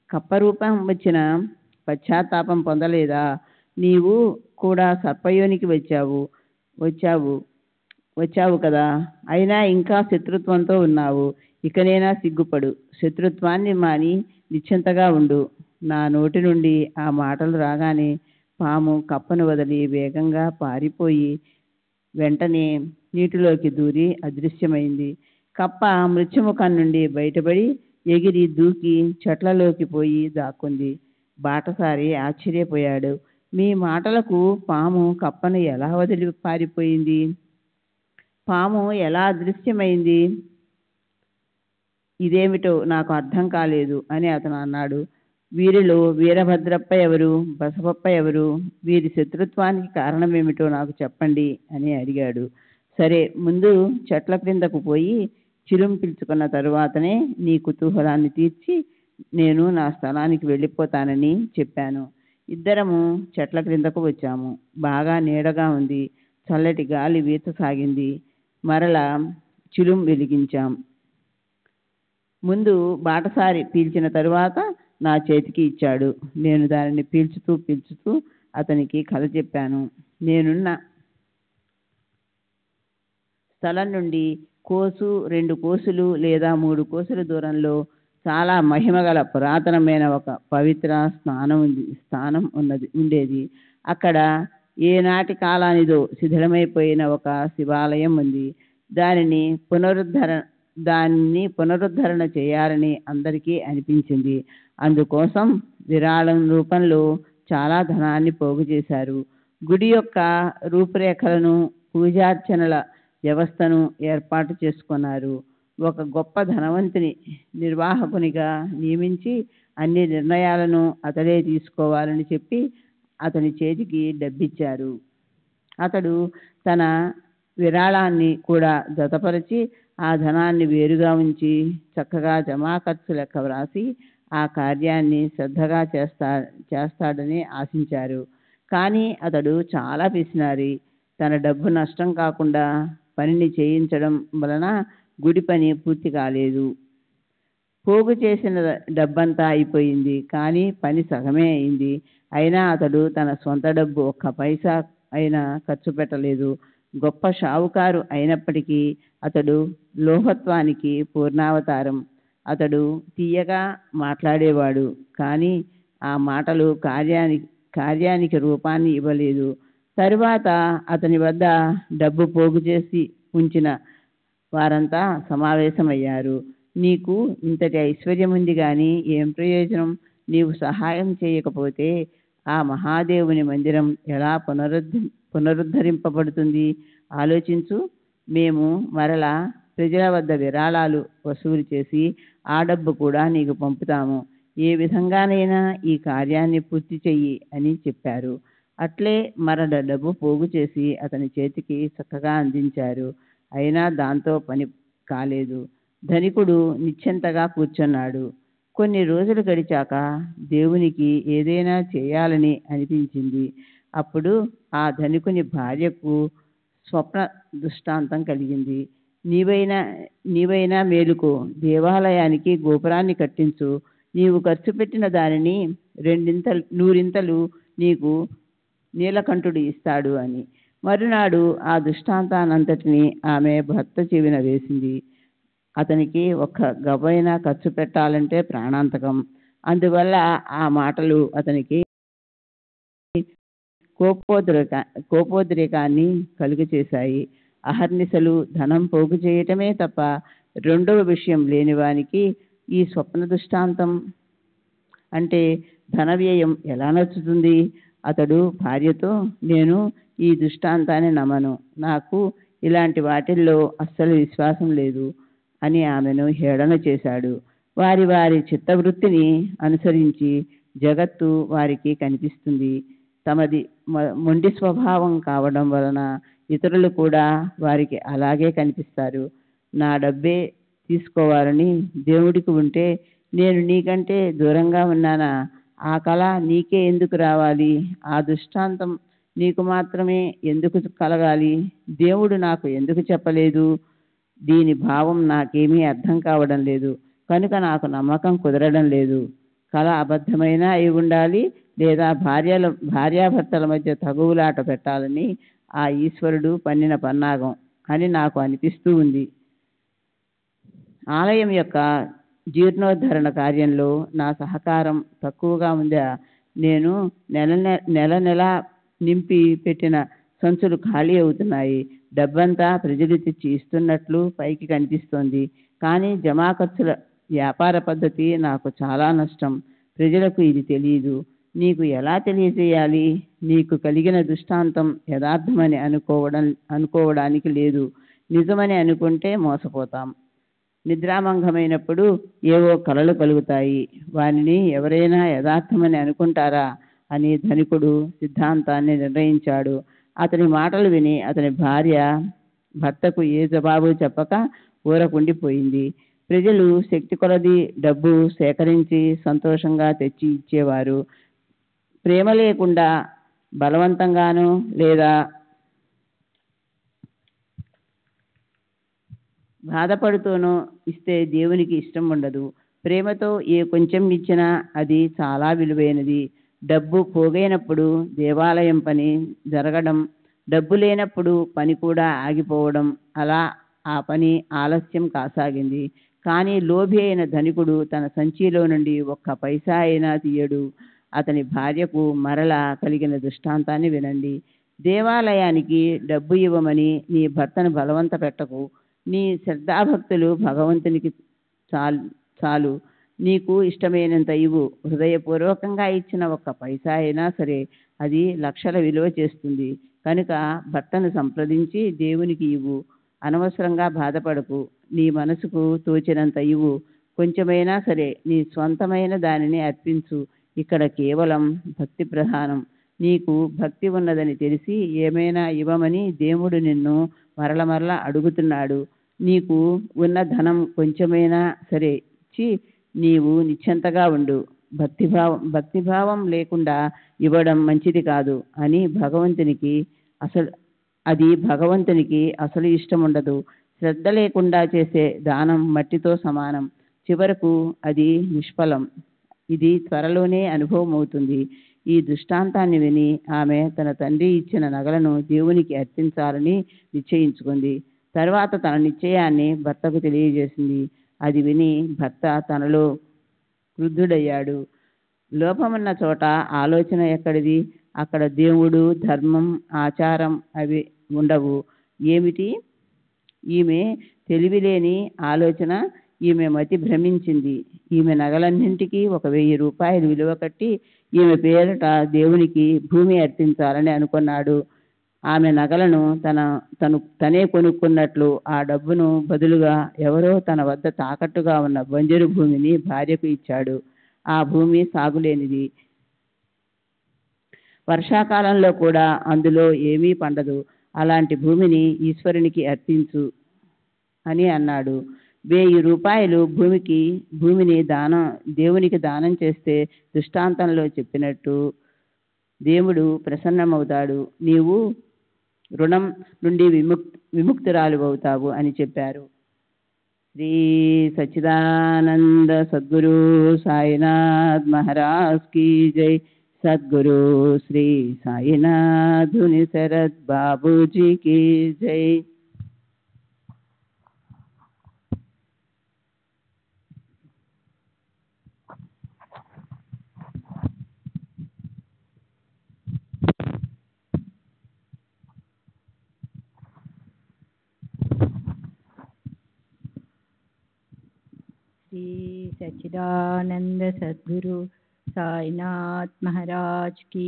కప్పరూపం వచ్చిన పశ్చాత్తాపం పొందలేదా? నీవు కూడా సర్పయోనికి వచ్చావు కదా, అయినా ఇంకా శత్రుత్వంతో ఉన్నావు. ఇకనైనా సిగ్గుపడు, శత్రుత్వాన్ని మాని నిశ్చింతగా ఉండు. నా నోటి నుండి ఆ మాటలు రాగానే పాము కప్పను వదిలి వేగంగా పారిపోయి వెంటనే నీటిలోకి దూరి అదృశ్యమైంది. కప్ప మృత్యుముఖం నుండి బయటపడి ఎగిరి దూకి చెట్లలోకి పోయి దాక్కుంది. బాటసారి ఆశ్చర్యపోయాడు. మీ మాటలకు పాము కప్పను ఎలా వదిలి పారిపోయింది? పాము ఎలా అదృశ్యమైంది? ఇదేమిటో నాకు అర్థం కాలేదు అని అతను అన్నాడు. వీరిలో వీరభద్రప్ప ఎవరు, బసవప్ప ఎవరు, వీరి శత్రుత్వానికి కారణమేమిటో నాకు చెప్పండి అని అడిగాడు. సరే, ముందు చెట్ల క్రిందకు పోయి చిలుం పిలుచుకున్న తరువాతనే నీ కుతూహలాన్ని తీర్చి నేను నా స్థలానికి వెళ్ళిపోతానని చెప్పాను. ఇద్దరము చెట్ల క్రిందకు వచ్చాము. బాగా నీడగా ఉంది. చల్లటి గాలి వీచసాగింది. మరలా చిలుం వెలిగించాం. ముందు బాటసారి పీల్చిన తరువాత నా చేతికి ఇచ్చాడు. నేను దానిని పీల్చుతూ అతనికి కథ చెప్పాను. నేనున్న స్థలం నుండి కోసు, 2 కోసులు లేదా 3 కోసుల దూరంలో చాలా మహిమగల పురాతనమైన ఒక పవిత్ర స్థానం ఉండేది. అక్కడ ఏనాటి కాలానిదో శిథిలమైపోయిన ఒక శివాలయం ఉంది. దానిని పునరుద్ధరణ చేయాలని అందరికీ అనిపించింది. అందుకోసం విరాళం రూపంలో చాలా ధనాన్ని పోగు చేశారు. గుడి యొక్క రూపురేఖలను, పూజార్చనల వ్యవస్థను ఏర్పాటు చేసుకున్నారు. ఒక గొప్ప ధనవంతుని నిర్వాహకునిగా నియమించి అన్ని నిర్ణయాలను అతడే తీసుకోవాలని చెప్పి అతని చేతికి డబ్బిచ్చారు. అతడు తన విరాళాన్ని కూడా జతపరిచి ఆ ధనాన్ని వేరుగా ఉంచి చక్కగా జమా ఖర్చు లెక్క వ్రాసి ఆ కార్యాన్ని శ్రద్ధగా చేస్తాడని ఆశించారు. కానీ అతడు చాలా పిసినారి. తన డబ్బు నష్టం కాకుండా పనిని చేయించడం వలన గుడి పని పూర్తి కాలేదు. పోగు చేసిన డబ్బంతా అయిపోయింది, కానీ పని సగమే అయింది. అయినా అతడు తన సొంత డబ్బు 1 పైసా అయినా ఖర్చు పెట్టలేదు. గొప్ప షావుకారు అయినప్పటికీ అతడు లోహత్వానికి పూర్ణావతారం. అతడు తీయగా మాట్లాడేవాడు, కానీ ఆ మాటలు కార్యానికి రూపాన్ని ఇవ్వలేదు. తరువాత అతని వద్ద డబ్బు పోగు చేసి ఉంచిన వారంతా సమావేశమయ్యారు. నీకు ఇంతటి ఐశ్వర్యం ఉంది కానీ ఏం ప్రయోజనం? నీవు సహాయం చేయకపోతే ఆ మహాదేవుని మందిరం ఎలా పునరుద్ధరింపబడుతుంది? ఆలోచించు. మేము మరలా ప్రజల వద్ద విరాళాలు వసూలు చేసి ఆ డబ్బు కూడా నీకు పంపుతాము. ఏ విధంగానైనా ఈ కార్యాన్ని పూర్తి చెయ్యి అని చెప్పారు. అట్లే మరల డబ్బు పోగు చేసి అతని చేతికి చక్కగా అందించారు. అయినా దాంతో పని కాలేదు. ధనికుడు నిశ్చింతగా కూర్చున్నాడు. కొన్ని రోజులు గడిచాక దేవునికి ఏదైనా చేయాలని అనిపించింది. అప్పుడు ఆ ధనికుని భార్యకు స్వప్న దృష్టాంతం కలిగింది. నీవైనా మేలుకో, దేవాలయానికి గోపురాన్ని కట్టించు. నీవు ఖర్చు పెట్టిన దానిని 100 నీకు నీలకంఠుడు ఇస్తాడు అని. మరునాడు ఆ దృష్టాంతానంతటినీ ఆమె భర్త చెవిన వేసింది. అతనికి 1 గవ్వైనా ఖర్చు పెట్టాలంటే ప్రాణాంతకం. అందువల్ల ఆ మాటలు అతనికి కోపోద్రేకాన్ని కలుగచేశాయి. అహర్నిశలు ధనం పోగు చేయటమే తప్ప రెండవ విషయం లేనివానికి ఈ స్వప్న దృష్టాంతం అంటే ధన వ్యయం ఎలా నచ్చుతుంది? అతడు భార్యతో, నేను ఈ దృష్టాంతాన్ని నమ్మను, నాకు ఇలాంటి వాటిల్లో అస్సలు విశ్వాసం లేదు అని ఆమెను హేళన చేశాడు. వారి చిత్తవృత్తిని అనుసరించి జగత్తు వారికి కనిపిస్తుంది. తమది మొండి స్వభావం కావడం వలన ఇతరులు కూడా వారికి అలాగే కనిపిస్తారు. నా డబ్బే తీసుకోవాలని దేవుడికి ఉంటే నేను నీకంటే దూరంగా ఉన్నానా? ఆ కళ నీకే ఎందుకు రావాలి? ఆ దృష్టాంతం నీకు మాత్రమే ఎందుకు కలగాలి? దేవుడు నాకు ఎందుకు చెప్పలేదు? దీని భావం నాకేమీ అర్థం కావడం లేదు, కనుక నాకు నమ్మకం కుదరడం లేదు. కళ అబద్ధమైనా అయి ఉండాలి, లేదా భార్యాభర్తల మధ్య తగువులాట పెట్టాలని ఆ ఈశ్వరుడు పన్నిన పన్నాగం అని నాకు అనిపిస్తూ ఉంది. ఆలయం యొక్క జీర్ణోద్ధరణ కార్యంలో నా సహకారం తక్కువగా ఉందా? నేను నెల నింపి పెట్టిన సంచులు ఖాళీ అవుతున్నాయి. డబ్బంతా ప్రజలు తెచ్చి ఇస్తున్నట్లు పైకి కనిపిస్తోంది, కానీ జమా ఖర్చుల వ్యాపార పద్ధతి నాకు చాలా నష్టం. ప్రజలకు ఇది తెలియదు. నీకు ఎలా తెలియజేయాలి? నీకు కలిగిన దృష్టాంతం యథార్థమని అనుకోవడానికి లేదు. నిజమని అనుకుంటే మోసపోతాం. నిద్రామంగమైనప్పుడు ఏవో కలలు కలుగుతాయి. వానిని ఎవరైనా యథార్థమని అనుకుంటారా అని ధనికుడు సిద్ధాంతాన్ని నిర్ణయించాడు. అతని మాటలు విని అతని భార్య భర్తకు ఏ జవాబు చెప్పక ఊరకుండిపోయింది. ప్రజలు శక్తి కొలది డబ్బు సేకరించి సంతోషంగా తెచ్చి ఇచ్చేవారు. ప్రేమ లేకుండా బలవంతంగానూ లేదా బాధపడుతూనూ ఇస్తే దేవునికి ఇష్టం ఉండదు. ప్రేమతో ఏ కొంచెం ఇచ్చినా అది చాలా విలువైనది. డబ్బు పోగైనప్పుడు దేవాలయం పని జరగడం, డబ్బు లేనప్పుడు పని కూడా ఆగిపోవడం, అలా ఆ పని ఆలస్యం కాసాగింది. కానీ లోభి అయిన ధనికుడు తన సంచిలో నుండి ఒక్క పైసా అయినా తీయడు. అతని భార్యకు మరల కలిగిన దృష్టాంతాన్ని వినండి. దేవాలయానికి డబ్బు ఇవ్వమని నీ భర్తను బలవంత పెట్టకు. నీ శ్రద్ధాభక్తులు భగవంతునికి చాలు. నీకు ఇష్టమైనంత ఇవ్వు. హృదయపూర్వకంగా ఇచ్చిన ఒక్క పైసా అయినా సరే అది లక్షల విలువ చేస్తుంది. కనుక భర్తను సంప్రదించి దేవునికి ఇవ్వు. అనవసరంగా బాధపడకు. నీ మనసుకు తోచినంత ఇవ్వు. కొంచెమైనా సరే నీ స్వంతమైన దానిని అర్పించు. ఇక్కడ కేవలం భక్తి ప్రధానం. నీకు భక్తి ఉన్నదని తెలిసి ఏమైనా ఇవ్వమని దేవుడు నిన్ను మరల అడుగుతున్నాడు. నీకు ఉన్న ధనం కొంచెమైనా సరే ఇచ్చి నీవు నిశ్చింతగా ఉండు. భక్తిభావం లేకుండా ఇవ్వడం మంచిది కాదు అని భగవంతునికి అసలు ఇష్టం ఉండదు. శ్రద్ధ లేకుండా చేసే దానం మట్టితో సమానం. చివరకు అది నిష్ఫలం. ఇది త్వరలోనే అనుభవం అవుతుంది. ఈ దృష్టాంతాన్ని విని ఆమె తన తండ్రి ఇచ్చిన నగలను దేవునికి అర్పించాలని నిశ్చయించుకుంది. తర్వాత తన నిశ్చయాన్ని భర్తకు తెలియజేసింది. అది విని భర్త తనలో క్రుద్ధుడయ్యాడు. లోపమున్న చోట ఆలోచన ఎక్కడిది? అక్కడ దేవుడు, ధర్మం, ఆచారం అవి ఉండవు. ఏమిటి ఈమె తెలివిలేని ఆలోచన? ఈమె మతి భ్రమించింది. ఈమె నగలన్నింటికీ 1000 రూపాయలు విలువ కట్టి ఈమె పేరిట దేవునికి భూమి అర్పించాలని అనుకున్నాడు. ఆమె నగలను తనే కొనుక్కున్నట్లు ఆ డబ్బును బదులుగా ఎవరో తన వద్ద తాకట్టుగా ఉన్న బంజరు భూమిని భార్యకు ఇచ్చాడు. ఆ భూమి సాగులేనిది. వర్షాకాలంలో కూడా అందులో ఏమీ పండదు. అలాంటి భూమిని ఈశ్వరునికి అర్పించు అని అన్నాడు. 1000 రూపాయలు భూమిని దేవునికి దానం చేస్తే దృష్టాంతంలో చెప్పినట్టు దేవుడు ప్రసన్నమవుతాడు. నీవు రుణం నుండి విముక్తురాలు అవుతావు అని చెప్పారు. శ్రీ సచ్చిదానంద సద్గురు సాయినాథ్ మహారాజ్ కీ జై. సద్గురు శ్రీ సాయినాథుని శరత్ బాబూజీ కీ జై. శ్రీ సచ్చిదానంద సద్గురు సాయినాథ్ మహారాజ్ కీ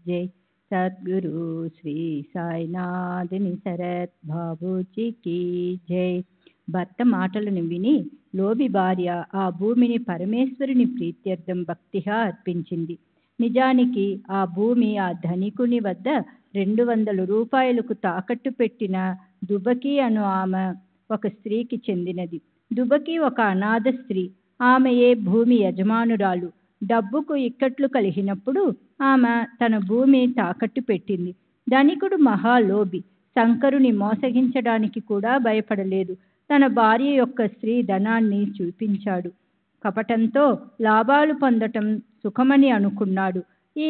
జై. సద్గురు శ్రీ సాయినాథుని శరత్ బాబూజీ కీ జై. భర్త మాటలను విని లోబి భార్య ఆ భూమిని పరమేశ్వరుని ప్రీత్యర్థం భక్తిగా అర్పించింది. నిజానికి ఆ భూమి ఆ ధనికుని వద్ద 200 రూపాయలకు తాకట్టు పెట్టిన దుబకి అను ఆమె ఒక స్త్రీకి చెందినది. దుబకి ఒక అనాథ స్త్రీ. ఆమెయే భూమి యజమానురాలు. డబ్బుకు ఇక్కట్లు కలిగినప్పుడు ఆమె తన భూమి తాకట్టు పెట్టింది. ధనికుడు మహాలోభి. శంకరుని మోసగించడానికి కూడా భయపడలేదు. తన భార్య యొక్క స్త్రీ ధనాన్ని చూపించాడు. కపటంతో లాభాలు పొందటం సుఖమని అనుకున్నాడు. ఈ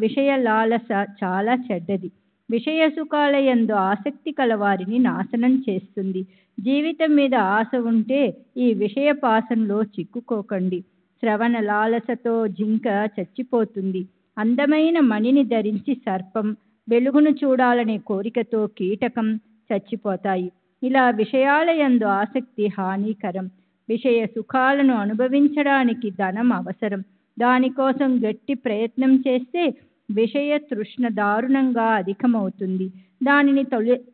విషయ లాలస చాలా చెడ్డది. విషయ సుఖాల యందు ఆసక్తి కలవారిని నాశనం చేస్తుంది. జీవితం మీద ఆశ ఉంటే ఈ విషయ పాసంలో చిక్కుకోకండి. శ్రవణ లాలసతో జింక చచ్చిపోతుంది. అందమైన మణిని ధరించి సర్పం, వెలుగును చూడాలనే కోరికతో కీటకం చచ్చిపోతాయి. ఇలా విషయాల యందు ఆసక్తి హానికరం. విషయ సుఖాలను అనుభవించడానికి ధనం అవసరం. దానికోసం గట్టి ప్రయత్నం చేస్తే విషయ తృష్ణ దారుణంగా అధికమవుతుంది. దానిని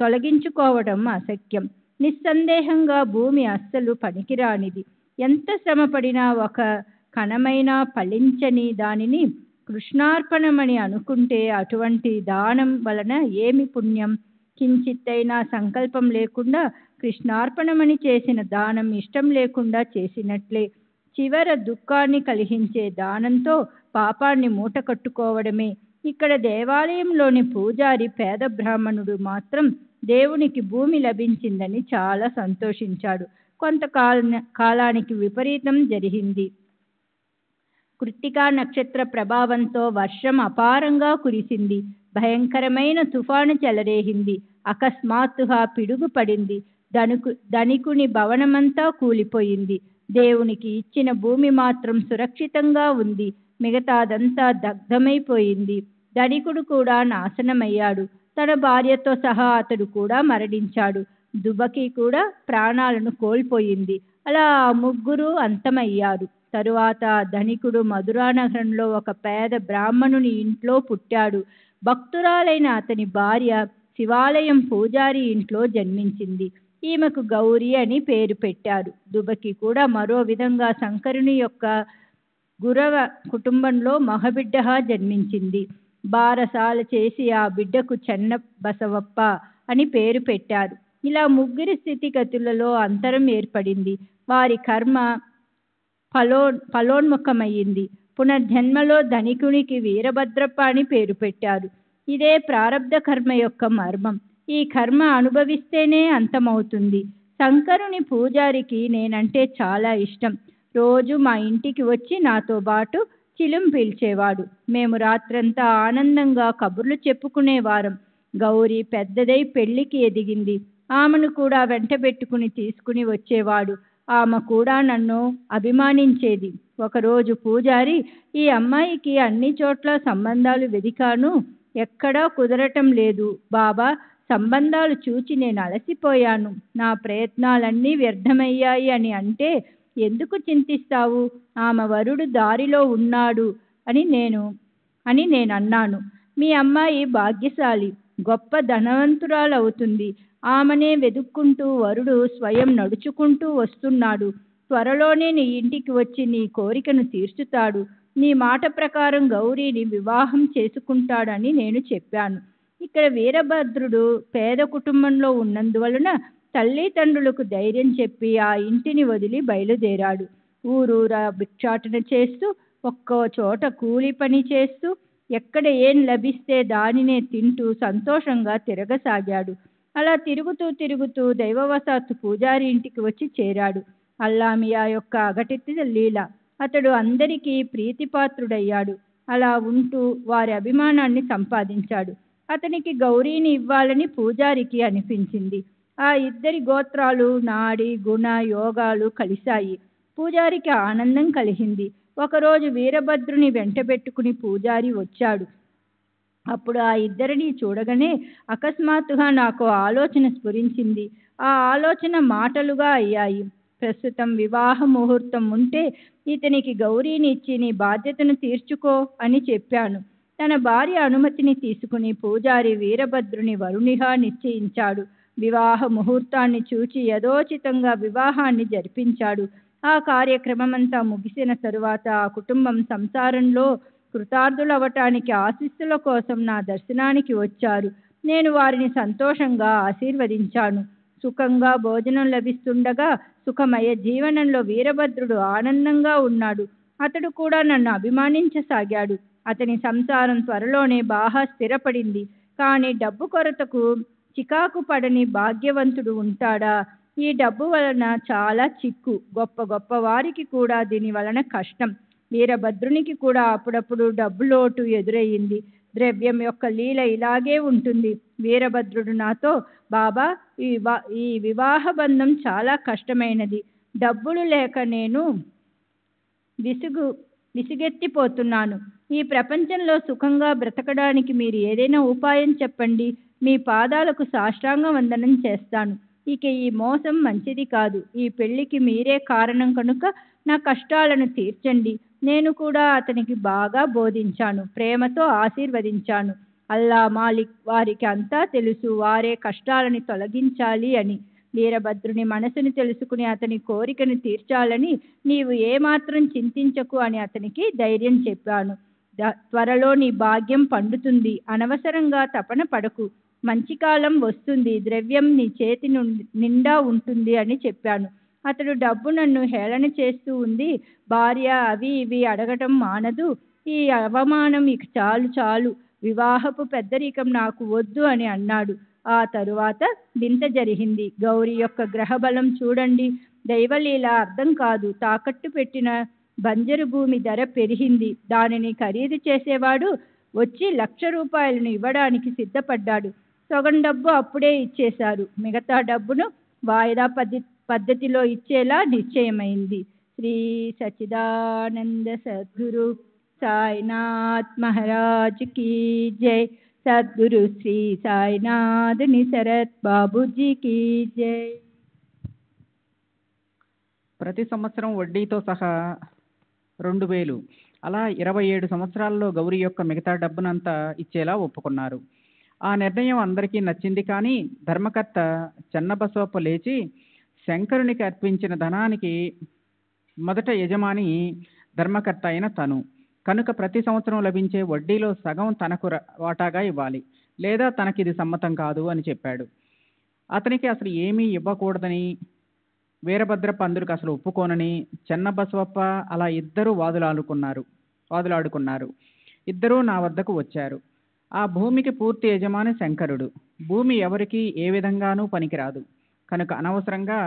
తొలగించుకోవడం అశక్యం. నిస్సందేహంగా భూమి అస్సలు పనికిరానిది. ఎంత శ్రమపడినా ఒక కణమైనా ఫలించని దానిని కృష్ణార్పణమని అనుకుంటే అటువంటి దానం వలన ఏమి పుణ్యం? కించిత్తైనా సంకల్పం లేకుండా కృష్ణార్పణమని చేసిన దానం ఇష్టం లేకుండా చేసినట్లే. చివర దుఃఖాన్ని కలిగించే దానంతో పాపాన్ని మూట కట్టుకోవడమే. ఇక్కడ దేవాలయంలోని పూజారి పేద బ్రాహ్మణుడు మాత్రం దేవునికి భూమి లభించిందని చాలా సంతోషించాడు. కాలానికి విపరీతం జరిగింది. కృత్తికా నక్షత్ర ప్రభావంతో వర్షం అపారంగా కురిసింది. భయంకరమైన తుఫాను చెలరేగింది. అకస్మాత్తుగా పిడుగు పడింది. ధనికుని భవనమంతా కూలిపోయింది. దేవునికి ఇచ్చిన భూమి మాత్రం సురక్షితంగా ఉంది. మిగతాదంతా దగ్ధమైపోయింది. ధనికుడు కూడా నాశనమయ్యాడు. తన భార్యతో సహా అతడు కూడా మరణించాడు. దుబకి కూడా ప్రాణాలను కోల్పోయింది. అలా ముగ్గురు అంతమయ్యారు. తరువాత ధనికుడు మధురా నగరంలో ఒక పేద బ్రాహ్మణుని ఇంట్లో పుట్టాడు. భక్తురాలైన అతని భార్య శివాలయం పూజారి ఇంట్లో జన్మించింది. ఈమెకు గౌరీ అని పేరు పెట్టారు. దుబకి కూడా మరో విధంగా శంకరుని యొక్క గురవ కుటుంబంలో మగబిడ్డగా జన్మించింది. బారసాల చేసి ఆ బిడ్డకు చెన్న బసవప్ప అని పేరు పెట్టారు. ఇలా ముగ్గురి స్థితిగతులలో అంతరం ఏర్పడింది. వారి కర్మ ఫలోన్ముఖమయ్యింది. పునర్జన్మలో ధనికునికి వీరభద్రప్ప అని పేరు పెట్టారు. ఇదే ప్రారబ్ధ కర్మ యొక్క మర్మం. ఈ కర్మ అనుభవిస్తేనే అంతమవుతుంది. శంకరుని పూజారికి నేనంటే చాలా ఇష్టం. రోజు మా ఇంటికి వచ్చి నాతో పాటు చిలుం పీల్చేవాడు. మేము రాత్రంతా ఆనందంగా కబుర్లు చెప్పుకునేవారం. గౌరీ పెద్దదై పెళ్లికి ఎదిగింది. ఆమెను కూడా వెంట పెట్టుకుని తీసుకుని వచ్చేవాడు. ఆమె కూడా నన్ను అభిమానించేది. ఒకరోజు పూజారి, ఈ అమ్మాయికి అన్ని చోట్ల సంబంధాలు వెదికాను, ఎక్కడా కుదరటం లేదు బాబా. సంబంధాలు చూచి నేను అలసిపోయాను. నా ప్రయత్నాలన్నీ వ్యర్థమయ్యాయి అని అంటే ఎందుకు చింతిస్తావు? ఆమె వరుడు దారిలో ఉన్నాడు అని నేను అన్నాను. మీ అమ్మాయి భాగ్యశాలి, గొప్ప ధనవంతురాలవుతుంది. ఆమెనే వెతుక్కుంటూ వరుడు స్వయం నడుచుకుంటూ వస్తున్నాడు. త్వరలోనే నీ ఇంటికి వచ్చి నీ కోరికను తీర్చుతాడు. నీ మాట ప్రకారం గౌరీని వివాహం చేసుకుంటాడని నేను చెప్పాను. ఇక్కడ వీరభద్రుడు పేద కుటుంబంలో ఉన్నందువలన తల్లిదండ్రులకు ధైర్యం చెప్పి ఆ ఇంటిని వదిలి బయలుదేరాడు. ఊరూరా భిక్షాటన చేస్తూ, ఒక్కో చోట కూలి పని చేస్తూ, ఎక్కడ ఏం లభిస్తే దానినే తింటూ సంతోషంగా తిరగసాగాడు. అలా తిరుగుతూ దైవవశాత్తు పూజారి ఇంటికి వచ్చి చేరాడు. అల్లామియా యొక్క అఘటిత లీల. అతడు అందరికీ ప్రీతిపాత్రుడయ్యాడు. అలా ఉంటూ వారి అభిమానాన్ని సంపాదించాడు. అతనికి గౌరీని ఇవ్వాలని పూజారికి అనిపించింది. ఆ ఇద్దరి గోత్రాలు నాడి గుణ యోగాలు కలిశాయి. పూజారికి ఆనందం కలిగింది. ఒకరోజు వీరభద్రుని వెంటబెట్టుకుని పూజారి వచ్చాడు. అప్పుడు ఆ ఇద్దరిని చూడగానే అకస్మాత్తుగా నాకు ఆలోచన స్ఫురించింది. ఆ ఆలోచన మాటలుగా అయ్యాయి. ప్రస్తుతం వివాహ ముహూర్తం ఉంటే ఇతనికి గౌరీని ఇచ్చి నీ బాధ్యతను తీర్చుకో అని చెప్పాను. తన భార్య అనుమతిని తీసుకుని పూజారి వీరభద్రుని వరుణిగా నిశ్చయించాడు. వివాహ ముహూర్తాన్ని చూచి యథోచితంగా వివాహాన్ని జరిపించాడు. ఆ కార్యక్రమమంతా ముగిసిన తరువాత ఆ కుటుంబం సంసారంలో కృతార్థులవటానికి ఆశీస్సుల కోసం నా దర్శనానికి వచ్చారు. నేను వారిని సంతోషంగా ఆశీర్వదించాను. సుఖంగా భోజనం లభిస్తుండగా సుఖమయ జీవనంలో వీరభద్రుడు ఆనందంగా ఉన్నాడు. అతడు కూడా నన్ను అభిమానించసాగాడు. అతని సంసారం త్వరలోనే బాగా స్థిరపడింది. కానీ డబ్బు కొరతకు చికాకు పడని భాగ్యవంతుడు ఉంటాడా? ఈ డబ్బు వలన చాలా చిక్కు. గొప్ప వారికి కూడా దీని వలన కష్టం. వీరభద్రునికి కూడా అప్పుడప్పుడు డబ్బు లోటు ఎదురయ్యింది. ద్రవ్యం యొక్క లీల ఇలాగే ఉంటుంది. వీరభద్రుడు నాతో, బాబా, ఈ వివాహ బంధం చాలా కష్టమైనది. డబ్బులు లేక నేను విసుగెత్తిపోతున్నాను. ఈ ప్రపంచంలో సుఖంగా బ్రతకడానికి మీరు ఏదైనా ఉపాయం చెప్పండి. మీ పాదాలకు సాష్టాంగ వందనం చేస్తాను. ఇక ఈ మోసం మంచిది కాదు. ఈ పెళ్లికి మీరే కారణం కనుక నా కష్టాలను తీర్చండి. నేను కూడా అతనికి బాగా బోధించాను. ప్రేమతో ఆశీర్వదించాను. అల్లా మాలిక్ వారికి అంతా తెలుసు, వారే కష్టాలని తొలగించాలి అని. వీరభద్రుని మనసుని తెలుసుకుని అతని కోరికను తీర్చాలని నీవు ఏమాత్రం చింతించకు అని అతనికి ధైర్యం చెప్పాను. త్వరలో నీ భాగ్యం పండుతుంది, అనవసరంగా తపన పడకు, మంచి కాలం వస్తుంది, ద్రవ్యం నీ చేతి నిండా ఉంటుంది అని చెప్పాను. అతడు డబ్బు నన్ను హేళన చేస్తూ ఉంది, భార్య అవి ఇవి అడగటం మానదు, ఈ అవమానం ఇక చాలు చాలు, వివాహపు పెద్దరికం నాకు వద్దు అని అన్నాడు. ఆ తరువాత వింత జరిగింది. గౌరి యొక్క గ్రహబలం చూడండి, దైవలీల అర్థం కాదు. తాకట్టు పెట్టిన బంజరు భూమి ధర పెరిగింది. దానిని ఖరీదు చేసేవాడు వచ్చి 1,00,000 రూపాయలను ఇవ్వడానికి సిద్ధపడ్డాడు. సగం డబ్బు అప్పుడే ఇచ్చేశారు, మిగతా డబ్బును వాయిదా పద్ధతిలో ఇచ్చేలా నిశ్చయమైంది. శ్రీ సచ్చిదానంద సద్గురు సాయినాథ్ మహారాజ్ కీ జై. సద్గురు శ్రీ సాయినాథ్ నిసరత్ బాబూజీ కీ జై. ప్రతి సంవత్సరం వడ్డీతో సహా 2,000, అలా 27 సంవత్సరాల్లో గౌరీ యొక్క మిగతా డబ్బునంతా ఇచ్చేలా ఒప్పుకున్నారు. ఆ నిర్ణయం అందరికీ నచ్చింది. కానీ ధర్మకర్త చెన్నబసవప్ప లేచి శంకరునికి అర్పించిన ధనానికి మొదట యజమాని ధర్మకర్త అయిన తను కనుక ప్రతి సంవత్సరం లభించే వడ్డీలో సగం తనకు వాటాగా ఇవ్వాలి, లేదా తనకిది సమ్మతం కాదు అని చెప్పాడు. అతనికి అసలు ఏమీ ఇవ్వకూడదని వీరభద్రప్ప అందరికి అసలు ఒప్పుకోనని చెన్నబసవప్ప అలా ఇద్దరూ వాదులాడుకున్నారు. ఇద్దరూ నా వద్దకు వచ్చారు. ఆ భూమికి పూర్తి యజమాని శంకరుడు. భూమి ఎవరికి ఏ విధంగానూ పనికిరాదు కనుక అనవసరంగా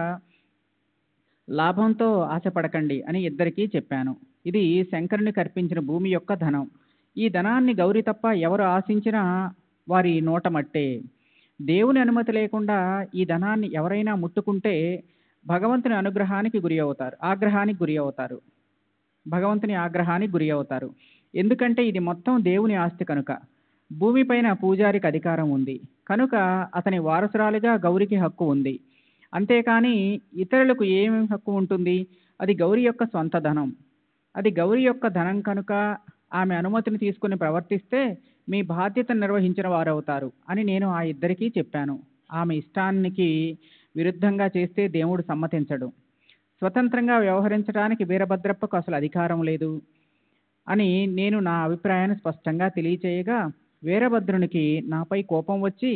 లాభంతో ఆశపడకండి అని ఇద్దరికీ చెప్పాను. ఇది శంకరునికి అర్పించిన భూమి యొక్క ధనం. ఈ ధనాన్ని గౌరీ తప్ప ఎవరు ఆశించినా వారి నోట మట్టే. దేవుని అనుమతి లేకుండా ఈ ధనాన్ని ఎవరైనా ముట్టుకుంటే భగవంతుని ఆగ్రహానికి గురి అవుతారు. ఎందుకంటే ఇది మొత్తం దేవుని ఆస్తి కనుక. భూమిపైన పూజారికి అధికారం ఉంది కనుక అతని వారసురాలిగా గౌరికి హక్కు ఉంది. అంతేకాని ఇతరులకు ఏమి హక్కు ఉంటుంది? అది గౌరీ యొక్క సొంత ధనం. అది గౌరీ యొక్క ధనం కనుక ఆమె అనుమతిని తీసుకుని ప్రవర్తిస్తే మీ బాధ్యతను నిర్వహించిన వారవుతారు అని నేను ఆ ఇద్దరికీ చెప్పాను. ఆమె ఇష్టానికి విరుద్ధంగా చేస్తే దేవుడు సమ్మతించడు. స్వతంత్రంగా వ్యవహరించడానికి వీరభద్రప్పకు అసలు అధికారం లేదు అని నేను నా అభిప్రాయాన్ని స్పష్టంగా తెలియచేయగా వీరభద్రునికి నాపై కోపం వచ్చి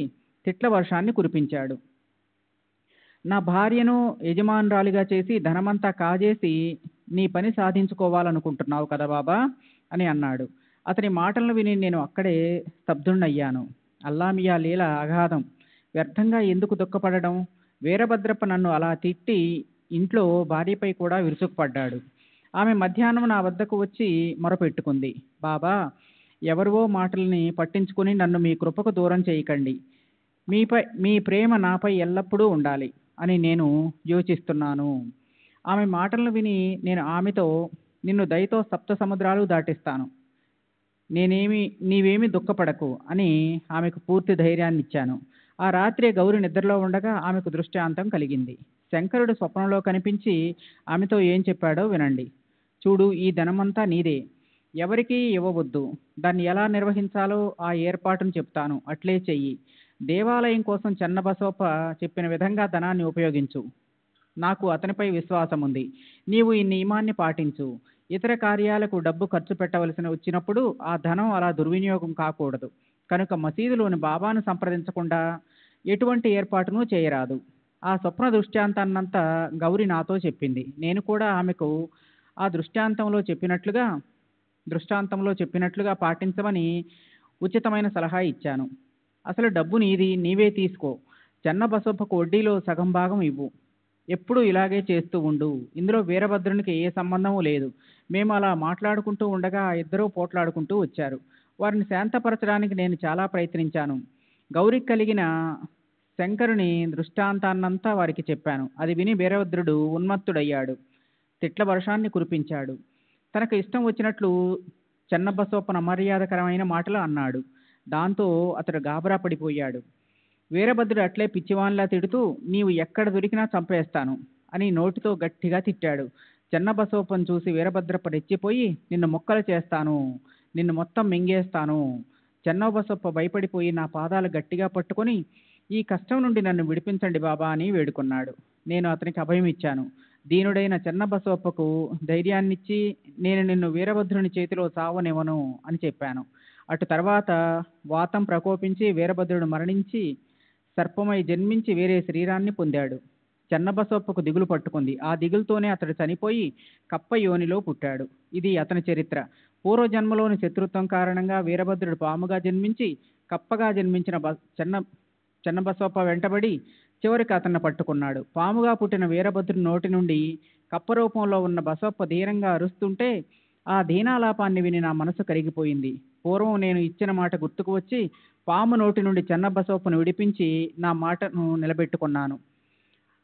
తిట్ల వర్షాన్ని కురిపించాడు. నా భార్యను యజమానురాలిగా చేసి ధనమంతా కాజేసి నీ పని సాధించుకోవాలనుకుంటున్నావు కదా బాబా అని అన్నాడు. అతని మాటలను విని నేను అక్కడే స్తబ్దుణ్ణయ్యాను. అల్లామియా లీల అగాధం. వ్యర్థంగా ఎందుకు దుఃఖపడడం? వీరభద్రప్ప నన్ను అలా తిట్టి ఇంట్లో భార్యపై కూడా విరుచుకుపడ్డాడు. ఆమె మధ్యాహ్నం నా వద్దకు వచ్చి మొరపెట్టుకుంది. బాబా, ఎవరివో మాటల్ని పట్టించుకుని నన్ను మీ కృపకు దూరం చేయకండి. మీ ప్రేమ నాపై ఎల్లప్పుడూ ఉండాలి అని నేను యోచిస్తున్నాను. ఆమె మాటలను విని నేను ఆమెతో, నిన్ను దయతో 7 సముద్రాలు దాటిస్తాను, నీవేమి దుఃఖపడకు అని ఆమెకు పూర్తి ధైర్యాన్ని ఇచ్చాను. ఆ రాత్రి గౌరి నిద్రలో ఉండగా ఆమెకు దృష్టాంతం కలిగింది. శంకరుడు స్వప్నంలో కనిపించి ఆమెతో ఏం చెప్పాడో వినండి. చూడు, ఈ ధనమంతా నీదే, ఎవరికీ ఇవ్వవద్దు. దాన్ని ఎలా నిర్వహించాలో ఆ ఏర్పాటును చెప్తాను, అట్లే చెయ్యి. దేవాలయం కోసం చెన్నబసవప్ప చెప్పిన విధంగా ధనాన్ని ఉపయోగించు. నాకు అతనిపై విశ్వాసం ఉంది. నీవు ఈ నియమాన్ని పాటించు. ఇతర కార్యాలకు డబ్బు ఖర్చు పెట్టవలసి వచ్చినప్పుడు ఆ ధనం అలా దుర్వినియోగం కాకూడదు కనుక మసీదులోని బాబాను సంప్రదించకుండా ఎటువంటి ఏర్పాటును చేయరాదు. ఆ స్వప్న దృష్టాంతాన్నంతా గౌరి నాతో చెప్పింది. నేను కూడా ఆమెకు ఆ దృష్టాంతంలో చెప్పినట్లుగా పాటించమని ఉచితమైన సలహా ఇచ్చాను. అసలు డబ్బు నీది, నీవే తీసుకో. చెన్నబసవప్పకు వడ్డీలో సగం భాగం ఇవ్వు. ఎప్పుడూ ఇలాగే చేస్తూ ఉండు. ఇందులో వీరభద్రునికి ఏ సంబంధము లేదు. మేము అలా మాట్లాడుకుంటూ ఉండగా ఇద్దరూ పోట్లాడుకుంటూ వచ్చారు. వారిని శాంతపరచడానికి నేను చాలా ప్రయత్నించాను. గౌరికి కలిగిన శంకరుని దృష్టాంతాన్నంతా వారికి చెప్పాను. అది విని వీరభద్రుడు ఉన్మత్తుడయ్యాడు. తిట్ల వర్షాన్ని కురిపించాడు. తనకు ఇష్టం వచ్చినట్లు చెన్నబసవప్పన అమర్యాదకరమైన మాటలు అన్నాడు. దాంతో అతడు గాబరా పడిపోయాడు. వీరభద్రుడు అట్లే పిచ్చివాన్లా తిడుతూ, నీవు ఎక్కడ దొరికినా చంపేస్తాను అని నోటితో గట్టిగా తిట్టాడు. చెన్నబసవప్పను చూసి వీరభద్రప్ప రెచ్చిపోయి, నిన్ను ముక్కలు చేస్తాను, నిన్ను మొత్తం మింగేస్తాను. చెన్నబసవప్ప భయపడిపోయి నా పాదాలు గట్టిగా పట్టుకొని, ఈ కష్టం నుండి నన్ను విడిపించండి బాబా అని వేడుకున్నాడు. నేను అతనికి అభయం ఇచ్చాను. దీనుడైన చెన్నబసవప్పకు ధైర్యాన్నిచ్చి నేను నిన్ను వీరభద్రుని చేతిలో చావనివ్వను అని చెప్పాను. అటు తర్వాత వాతం ప్రకోపించి వీరభద్రుడు మరణించి సర్పమై జన్మించి వేరే శరీరాన్ని పొందాడు. చెన్నబసవప్పకు దిగులు పట్టుకుంది. ఆ దిగులుతోనే అతడు చనిపోయి కప్ప యోనిలో పుట్టాడు. ఇది అతని చరిత్ర. పూర్వజన్మలోని శత్రుత్వం కారణంగా వీరభద్రుడు పాముగా జన్మించి కప్పగా జన్మించిన చెన్నబసవప్ప వెంటబడి చివరికి అతన్ని పట్టుకున్నాడు. పాముగా పుట్టిన వీరభద్రుడి నోటి నుండి కప్ప రూపంలో ఉన్న బసవప్ప ధీరంగా అరుస్తుంటే ఆ దీనాలాపాన్ని విని నా మనసు కరిగిపోయింది. పూర్వం నేను ఇచ్చిన మాట గుర్తుకు వచ్చి పాము నోటి నుండి చెన్నబసవప్పను విడిపించి నా మాటను నిలబెట్టుకున్నాను.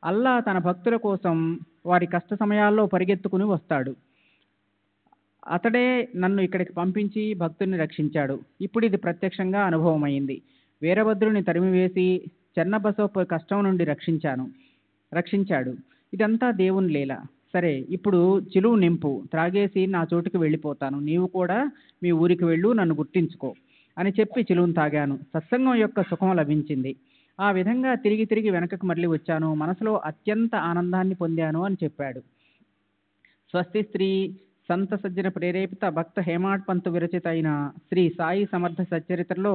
అల్లా తన భక్తుల కోసం వారి కష్ట సమయాల్లో పరిగెత్తుకుని వస్తాడు. అతడే నన్ను ఇక్కడికి పంపించి భక్తుల్ని రక్షించాడు. ఇప్పుడు ఇది ప్రత్యక్షంగా అనుభవమైంది. వీరభద్రుని తరిమివేసి చెన్నబసవప్ప కష్టం నుండి రక్షించాడు. ఇదంతా దేవుని లీల. సరే, ఇప్పుడు చిలువు నింపు, త్రాగేసి నా చోటుకి వెళ్ళిపోతాను. నీవు కూడా మీ ఊరికి వెళ్ళు, నన్ను గుర్తించుకో అని చెప్పి చిలువును తాగాను. సత్సంగం యొక్క సుఖం లభించింది. ఆ విధంగా తిరిగి తిరిగి వెనకకు మరలి వచ్చాను. మనసులో అత్యంత ఆనందాన్ని పొందాను అని చెప్పాడు. స్వస్తి శ్రీ సంత సజ్జన ప్రేరేపిత భక్త హేమాడ్ పంతు విరచిత అయిన శ్రీ సాయి సమర్థ సచ్చరిత్రలో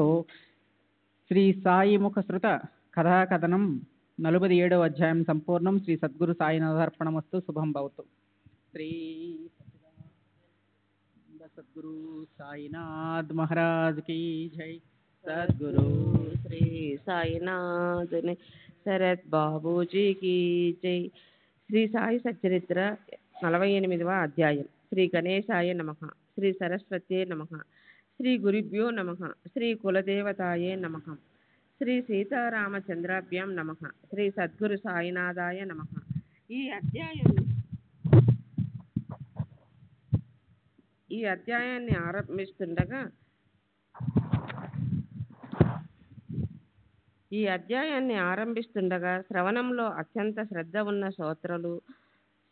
శ్రీ సాయి ముఖ శృత కథాకథనం 47వ అధ్యాయం సంపూర్ణం. శ్రీ సద్గురు సాయినాథార్పణమస్తు. శుభం భవతు. శ్రీ సద్గురు సాయినాథ్ మహారాజ్ కీ జై. సద్గురు శ్రీ సాయినాథ్ శరత్ బాబూజీకి జై. శ్రీ సాయి సచ్చరిత్ర 48వ అధ్యాయం. శ్రీ గణేశాయ నమః. శ్రీ సరస్వత్యే నమః. శ్రీ గురుభ్యో నమః. శ్రీ కులదేవతాయే నమః. శ్రీ సీతారామచంద్రాభ్యాం నమః. శ్రీ సద్గురు సాయినాథాయ నమః. ఈ అధ్యాయాన్ని ఆరంభిస్తుండగా శ్రవణంలో అత్యంత శ్రద్ధ ఉన్న శ్రోతలు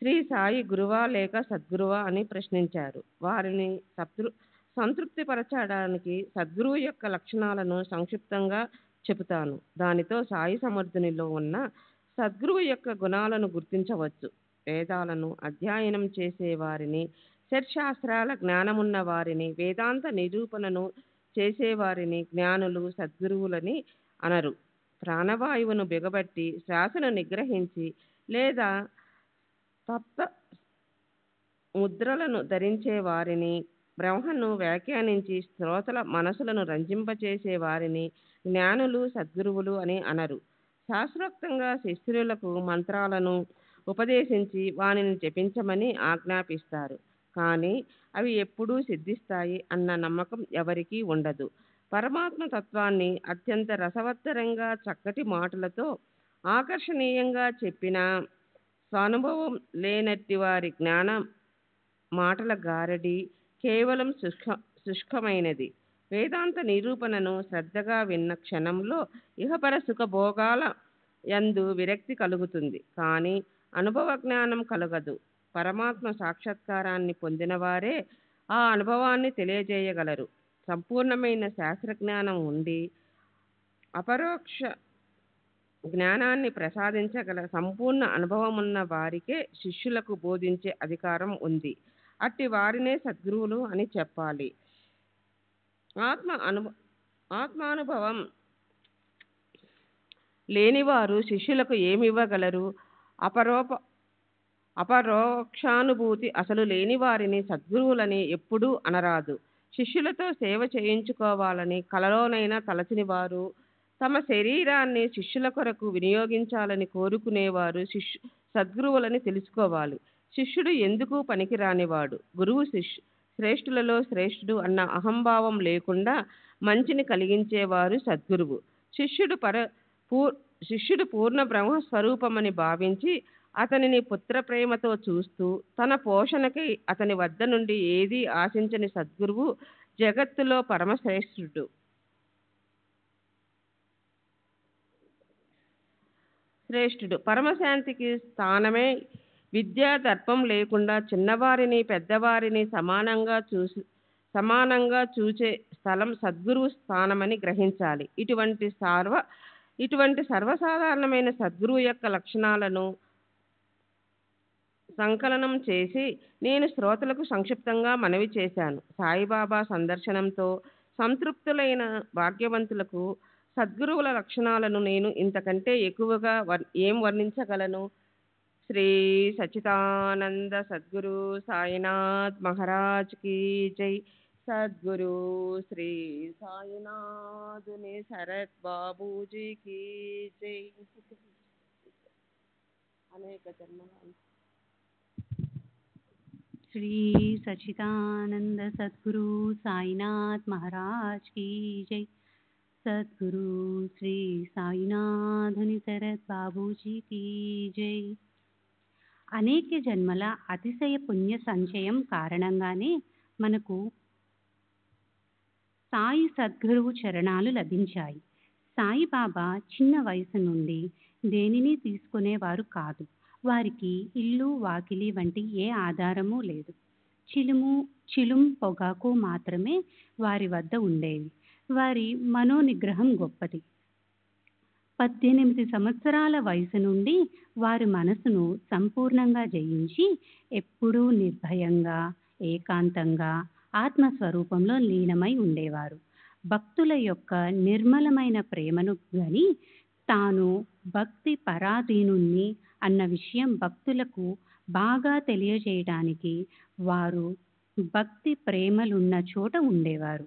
శ్రీ సాయి గురువా లేక సద్గురువా అని ప్రశ్నించారు. వారిని సంతృప్తిపరచడానికి సద్గురువు యొక్క లక్షణాలను సంక్షిప్తంగా చెబుతాను. దానితో సాయి సమర్థునిలో ఉన్న సద్గురువు యొక్క గుణాలను గుర్తించవచ్చు. వేదాలను అధ్యయనం చేసేవారిని, షట్శాస్త్రాల జ్ఞానమున్న వారిని, వేదాంత నిరూపణను చేసేవారిని జ్ఞానులు, సద్గురువులని అనరు. ప్రాణవాయువును బిగబట్టి శ్వాసను నిగ్రహించి లేదా తప్త ముద్రలను ధరించే వారిని, బ్రహ్మను వ్యాఖ్యానించి శ్రోతల మనసులను రంజింపచేసే వారిని జ్ఞానులు, సద్గురువులు అని అనరు. శాస్త్రోక్తంగా శిష్యులకు మంత్రాలను ఉపదేశించి వానిని జపించమని ఆజ్ఞాపిస్తారు. కానీ అవి ఎప్పుడూ సిద్ధిస్తాయి అన్న నమ్మకం ఎవరికీ ఉండదు. పరమాత్మ తత్వాన్ని అత్యంత రసవత్తరంగా చక్కటి మాటలతో ఆకర్షణీయంగా చెప్పిన స్వానుభవం లేనట్టి వారి జ్ఞాన మాటల గారడి కేవలం శుష్కమైనది. వేదాంత నిరూపణను శ్రద్ధగా విన్న క్షణంలో ఇహపర సుఖభోగాల యందు విరక్తి కలుగుతుంది. కానీ అనుభవ జ్ఞానం కలగదు. పరమాత్మ సాక్షాత్కారాన్ని పొందిన వారే ఆ అనుభవాన్ని తెలియజేయగలరు. సంపూర్ణమైన శాస్త్రజ్ఞానం ఉండి అపరోక్ష జ్ఞానాన్ని ప్రసాదించగల సంపూర్ణ అనుభవమున్న వారికే శిష్యులకు బోధించే అధికారం ఉంది. అట్టి వారినే సద్గురువులు అని చెప్పాలి. ఆత్మానుభవం లేనివారు శిష్యులకు ఏమివ్వగలరు? అపరోక్షానుభూతి అసలు లేని వారిని సద్గురువులని ఎప్పుడూ అనరాదు. శిష్యులతో సేవ చేయించుకోవాలని కలలోనైనా తలచిన వారు, తమ శరీరాన్ని శిష్యుల కొరకు వినియోగించాలని కోరుకునేవారు సద్గురువులని తెలుసుకోవాలి. శిష్యుడు ఎందుకు పనికిరానివాడు. గురువు శ్రేష్ఠులలో శ్రేష్ఠుడు అన్న అహంభావం లేకుండా మంచిని కలిగించేవారు సద్గురువు. శిష్యుడు పూర్ణ బ్రహ్మస్వరూపమని భావించి అతనిని పుత్రప్రేమతో చూస్తూ తన పోషణకి అతని వద్ద నుండి ఏదీ ఆశించని సద్గురువు జగత్తులో పరమశ్రేష్ఠుడు. పరమశాంతికి స్థానమే విద్యా దర్పం లేకుండా చిన్నవారిని పెద్దవారిని సమానంగా చూచే స్థలం సద్గురువు స్థానమని గ్రహించాలి. ఇటువంటి ఇటువంటి సర్వసాధారణమైన సద్గురువు యొక్క లక్షణాలను సంకలనం చేసి నేను శ్రోతలకు సంక్షిప్తంగా మనవి చేశాను. సాయిబాబా సందర్శనంతో సంతృప్తులైన భాగ్యవంతులకు సద్గురువుల లక్షణాలను నేను ఇంతకంటే ఎక్కువగా ఏం వర్ణించగలను? శ్రీ సచ్చిదానంద సద్గురు సాయినాథ్ మహారాజ్ కీ జై. సద్గురు శ్రీ సాయినాథుని శరత్ బాబూజీ కీ జై. అనేక జన్మలు. श्री सच्चिदानंद सद्गुरु साईनाथ महाराज की जय. सद्गुरु श्री సాయినాథుని శరత్ బాబూజీ की జై. అనేక జన్మల అతిశయ పుణ్య సంచయం కారణంగానే మనకు సాయి సద్గురువు చరణాలు లభించాయి. సాయిబాబా చిన్న వయసు నుండి దేనిని తీసుకునేవారు కాదు. వారికి ఇల్లు వాకిలి వంటి ఏ ఆధారము లేదు. చిలుం పొగాకు మాత్రమే వారి వద్ద ఉండేవి. వారి మనోనిగ్రహం గొప్పది. 18 సంవత్సరాల వయసు నుండి వారి మనసును సంపూర్ణంగా జయించి ఎప్పుడూ నిర్భయంగా ఏకాంతంగా ఆత్మస్వరూపంలో లీనమై ఉండేవారు. భక్తుల యొక్క నిర్మలమైన ప్రేమను గని తాను భక్తి పరాధీనుణ్ణి అన్న విషయం భక్తులకు బాగా తెలియజేయడానికి వారు భక్తి ప్రేమలున్న చోట ఉండేవారు.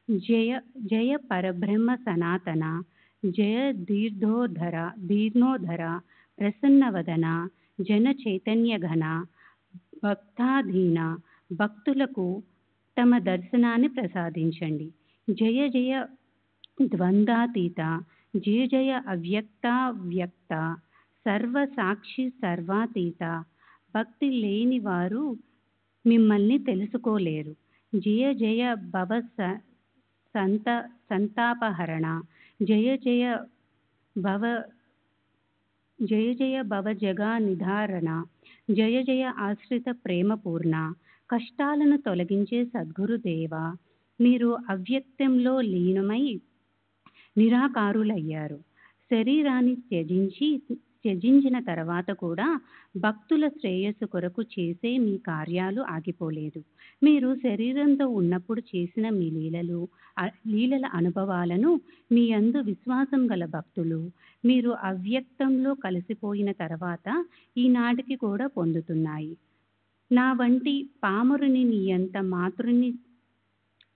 జయ జయ పరబ్రహ్మ సనాతన, జయ దీర్ఘోధర ప్రసన్నవదన, జన చైతన్య ఘన, భక్తాధీన భక్తులకు తమ దర్శనాన్ని ప్రసాదించండి. జయ జయ ద్వంద్వాతీత, జయ జయ అవ్యక్తావ్యక్త, సర్వసాక్షి సర్వాతీత. భక్తి లేని వారు మిమ్మల్ని తెలుసుకోలేరు. జయ జయ భవ సంతాపహరణ, జయ జయ భవ జగా నిధారణ, జయ జయ ఆశ్రిత ప్రేమపూర్ణ. కష్టాలను తొలగించే సద్గురుదేవ, మీరు అవ్యక్తంలో లీనమై నిరాకారులయ్యారు. శరీరాన్ని త్యజించిన తర్వాత కూడా భక్తుల శ్రేయస్సు కొరకు చేసే మీ కార్యాలు ఆగిపోలేదు. మీరు శరీరంతో ఉన్నప్పుడు చేసిన మీ లీలల అనుభవాలను మీ యందు విశ్వాసం గల భక్తులు మీరు అవ్యక్తంలో కలిసిపోయిన తర్వాత ఈనాటికి కూడా పొందుతున్నాయి. నా వంటి పామరుని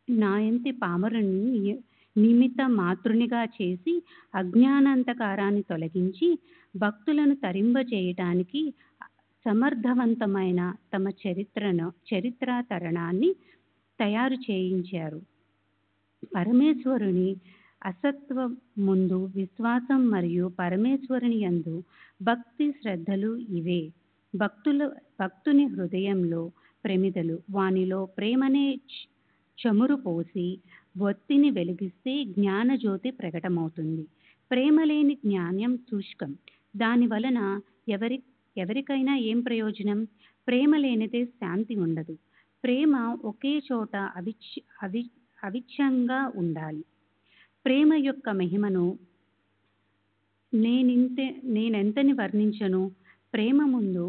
నాయంతి పామరుని నిమిత్త మాతృనిగా చేసి అజ్ఞానాంధకారాన్ని తొలగించి భక్తులను తరింపజేయటానికి సమర్థవంతమైన తమ చరిత్రాతరణాన్ని తయారు చేయించారు. పరమేశ్వరుని అసత్వం ముందు విశ్వాసం మరియు పరమేశ్వరుని యందు భక్తి శ్రద్ధలు ఇవే. భక్తుని హృదయంలో ప్రమిదలు, వానిలో ప్రేమనే చమురు పోసి ఒత్తిని వెలిగిస్తే జ్ఞానజ్యోతి ప్రకటమవుతుంది. ప్రేమ లేని జ్ఞానం శుష్కం. దాని వలన ఎవరికైనా ఏం ప్రయోజనం? ప్రేమ లేనిదే శాంతి ఉండదు. ప్రేమ ఒకే చోట అవిచ్ఛిన్నంగా ఉండాలి. ప్రేమ యొక్క మహిమను నేనెంతని వర్ణించను? ప్రేమ ముందు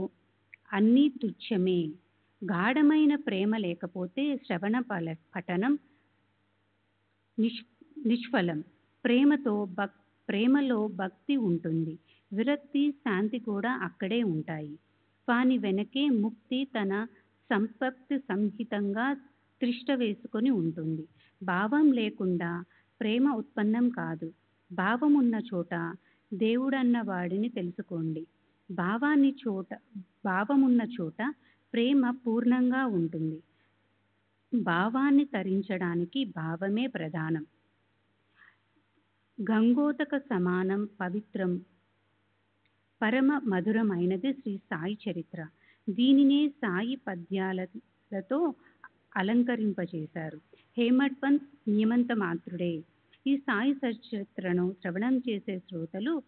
అన్నీ తుచ్చమే. గాఢమైన ప్రేమ లేకపోతే శ్రవణ పఠనం నిష్ఫలం. ప్రేమలో భక్తి ఉంటుంది, విరక్తి, శాంతి కూడా అక్కడే ఉంటాయి. వాని వెనకే ముక్తి తన సంపత్తి సంహితంగా త్రిష్ట వేసుకొని ఉంటుంది. భావం లేకుండా ప్రేమ ఉత్పన్నం కాదు. భావం ఉన్న చోట దేవుడన్న వాడిని తెలుసుకోండి. భావమున్న చోట ప్రేమ పూర్ణంగా ఉంటుంది. భావాన్ని తరించడానికి భావమే ప్రధానం. గంగోదక సమానం పవిత్రం పరమ మధురమైనది శ్రీ సాయి చరిత్ర. దీనినే సాయి పద్యాలతో అలంకరింపజేశారు. హేమడ్ పంత్ నియమంత మాత్రుడే. ఈ సాయి చరిత్రను శ్రవణం చేసే శ్రోతలు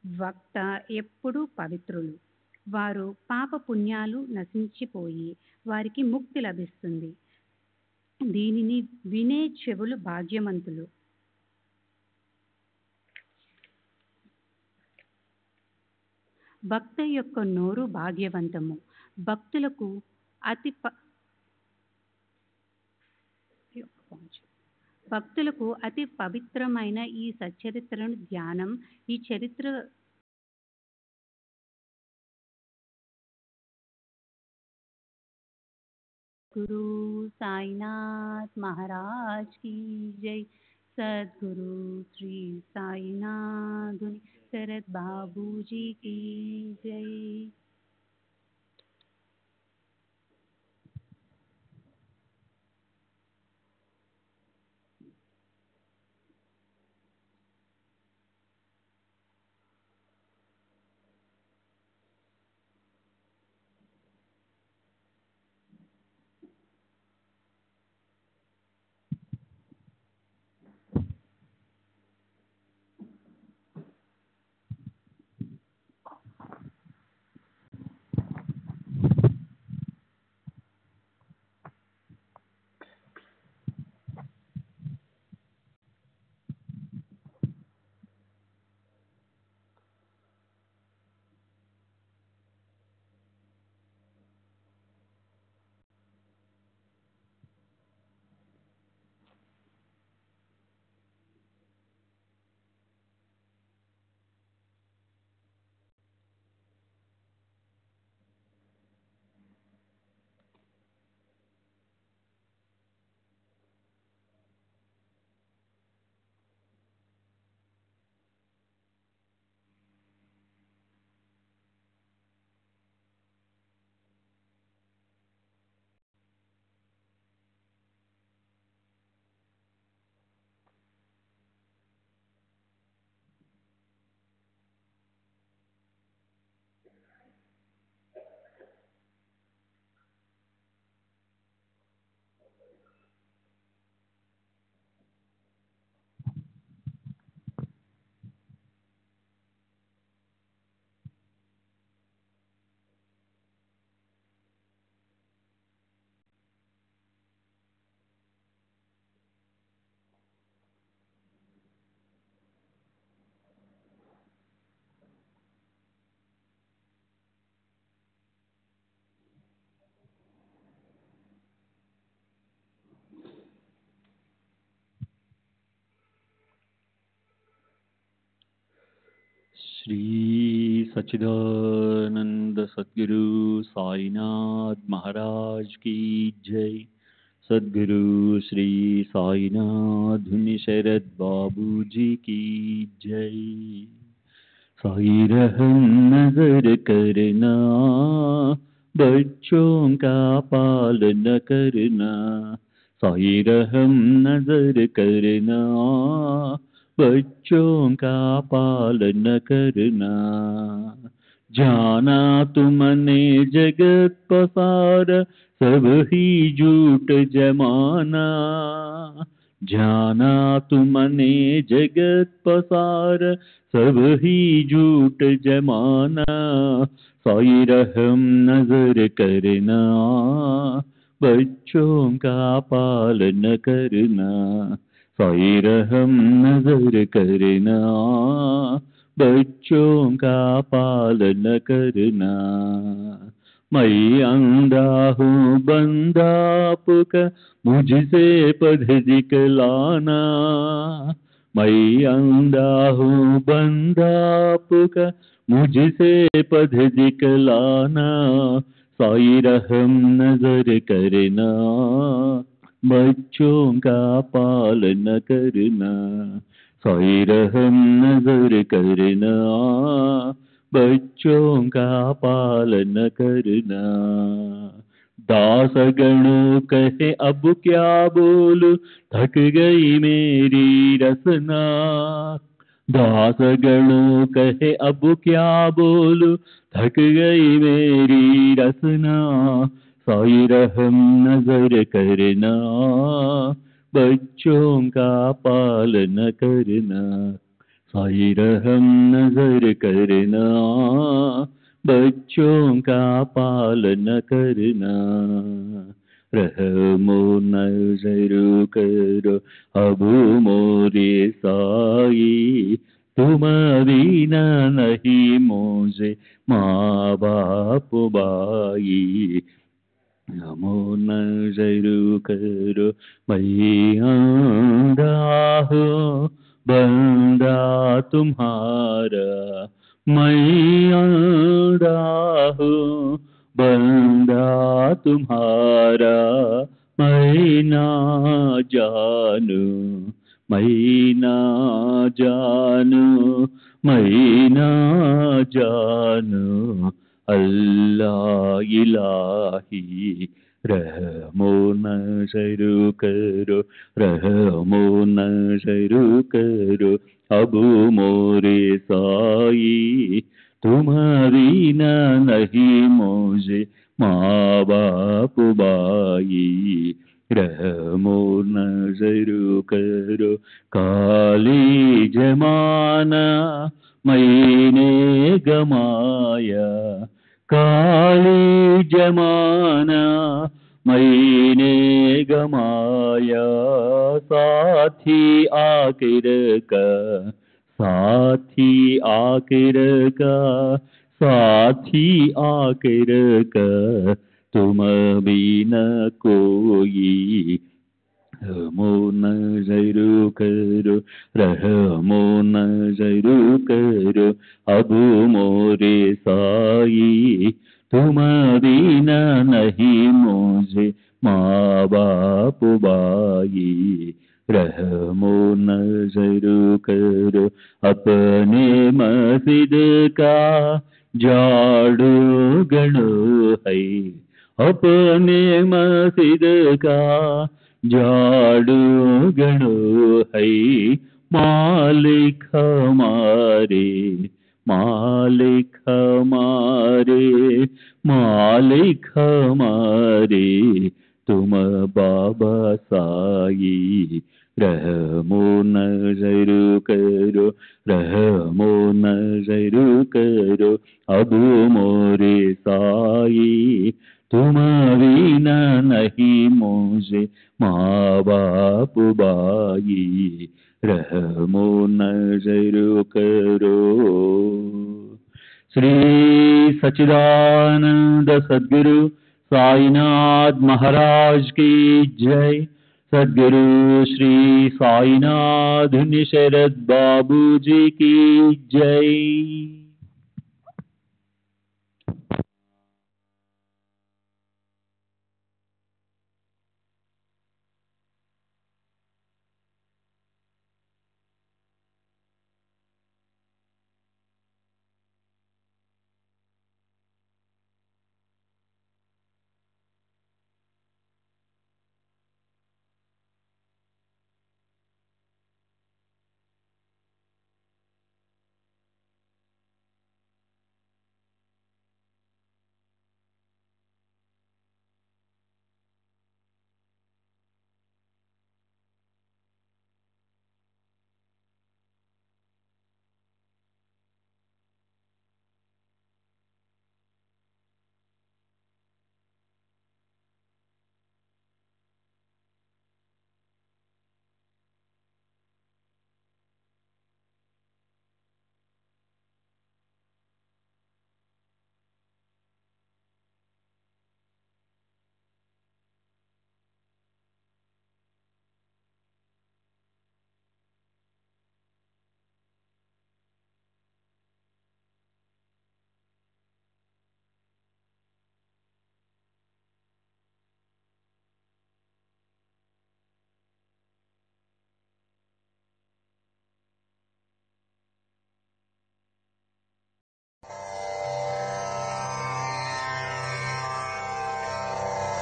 వక్త ఎప్పుడూ పవిత్రులు. వారు పాప పుణ్యాలు నశించిపోయి వారికి ముక్తి లభిస్తుంది. దీనిని వినే చెవులు భాగ్యవంతులు. భక్త యొక్క నోరు భాగ్యవంతము. భక్తులకు అతి భక్తులకు అతి పవిత్రమైన ఈ సచ్చరిత్రను ధ్యానం, ఈ చరిత్ర गुरु साईनाथ महाराज की जय। सद्गुरु श्री साईनाथ शरद बाबू जी की जय। श्री सच्चिदानंद सद्गुरु साईनाथ महाराज की जय। सद्गुरु श्री साईनाथ शरद बाबू जी की जय। साई रहम नजर करना, बच्चों का पालन करना। साई रहम नजर करना, बच्चों का पालन करना। जाना तुमने जगत पसार, सब ही झूठ जमाना। जाना तुमने जगत पसार, सब ही झूठ जमाना। साई रहम नजर करना, बच्चों का पालन करना। साई रहम नजर करना, बच्चों का पालन करना। मैं अंधा हूँ बंदा आपका, मुझसे पढ़ दिखलाना। मैं अंधा हूँ बंदा आपका, मुझसे पढ़ दिखलाना। साई रहम नजर करना, बच्चों का पालन करना। साई रहम नजर करना, बच्चों का पालन करना। दास गणों कहे अब क्या बोलूं, थक गई मेरी रसना। दास गणों कहे अब क्या बोलूं, थक गई मेरी रसना। साई रहम नजर करना, बच्चों का पालन करना। साई रहम नजर करना, बच्चों का पालन करना। रहमो नजर करो अब मोरे साई, तुम बिना नहीं मुझे माँ बाप बाई। नमो नजर करो मैं अंधा हूँ बंदा तुम्हारा, मैं अंधा हूँ बंदा तुम्हारा, मैं ना जानू, मैं ना जानू, मैं ना जानू अल्लाह इलाही। रहमो नजर करो, रहमो नजर करो अब मोरे साई, तुम्हारी न नहीं मुझे माँ बाप बाई। रहमो नजर करो काली जमाना मैंने गमाया, काली जमाना मैंने गमाया, साथी आखिर का, साथी आखिर का, साथी आखिर का तुम भी न कोई। रहमो नजर करो, रहमो नजर करो अब मोरे साई, तुम बिना नहीं मुझे माँ बाप बाई। रहमो नजर करो अपने मस्जिद का झाड़ू गणो है, अपने मस्जिद का झाड़ू गणो है, मालिक हमारे, मालिक हमारे, मालिक हमारे तुम बाबा साई। रहमो नजर करो, रहमो नजर करो अब मोरे साई, तुम बिना नहीं मुझे माँ बाप बाई। रहमो नजर करो। श्री सच्चिदानंद सद्गुरु साईनाथ महाराज की जय। सद्गुरु श्री साईनाथ शरद बाबू जी की जय।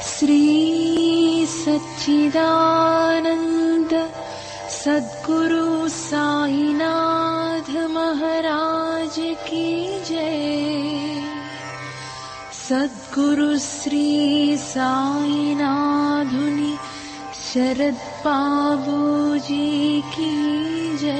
श्री सच्चिदानंद सद्गुरु साईनाथ महाराज की जय। सद्गुरु श्री साईनाथुनि शरद बाबू जी की जय।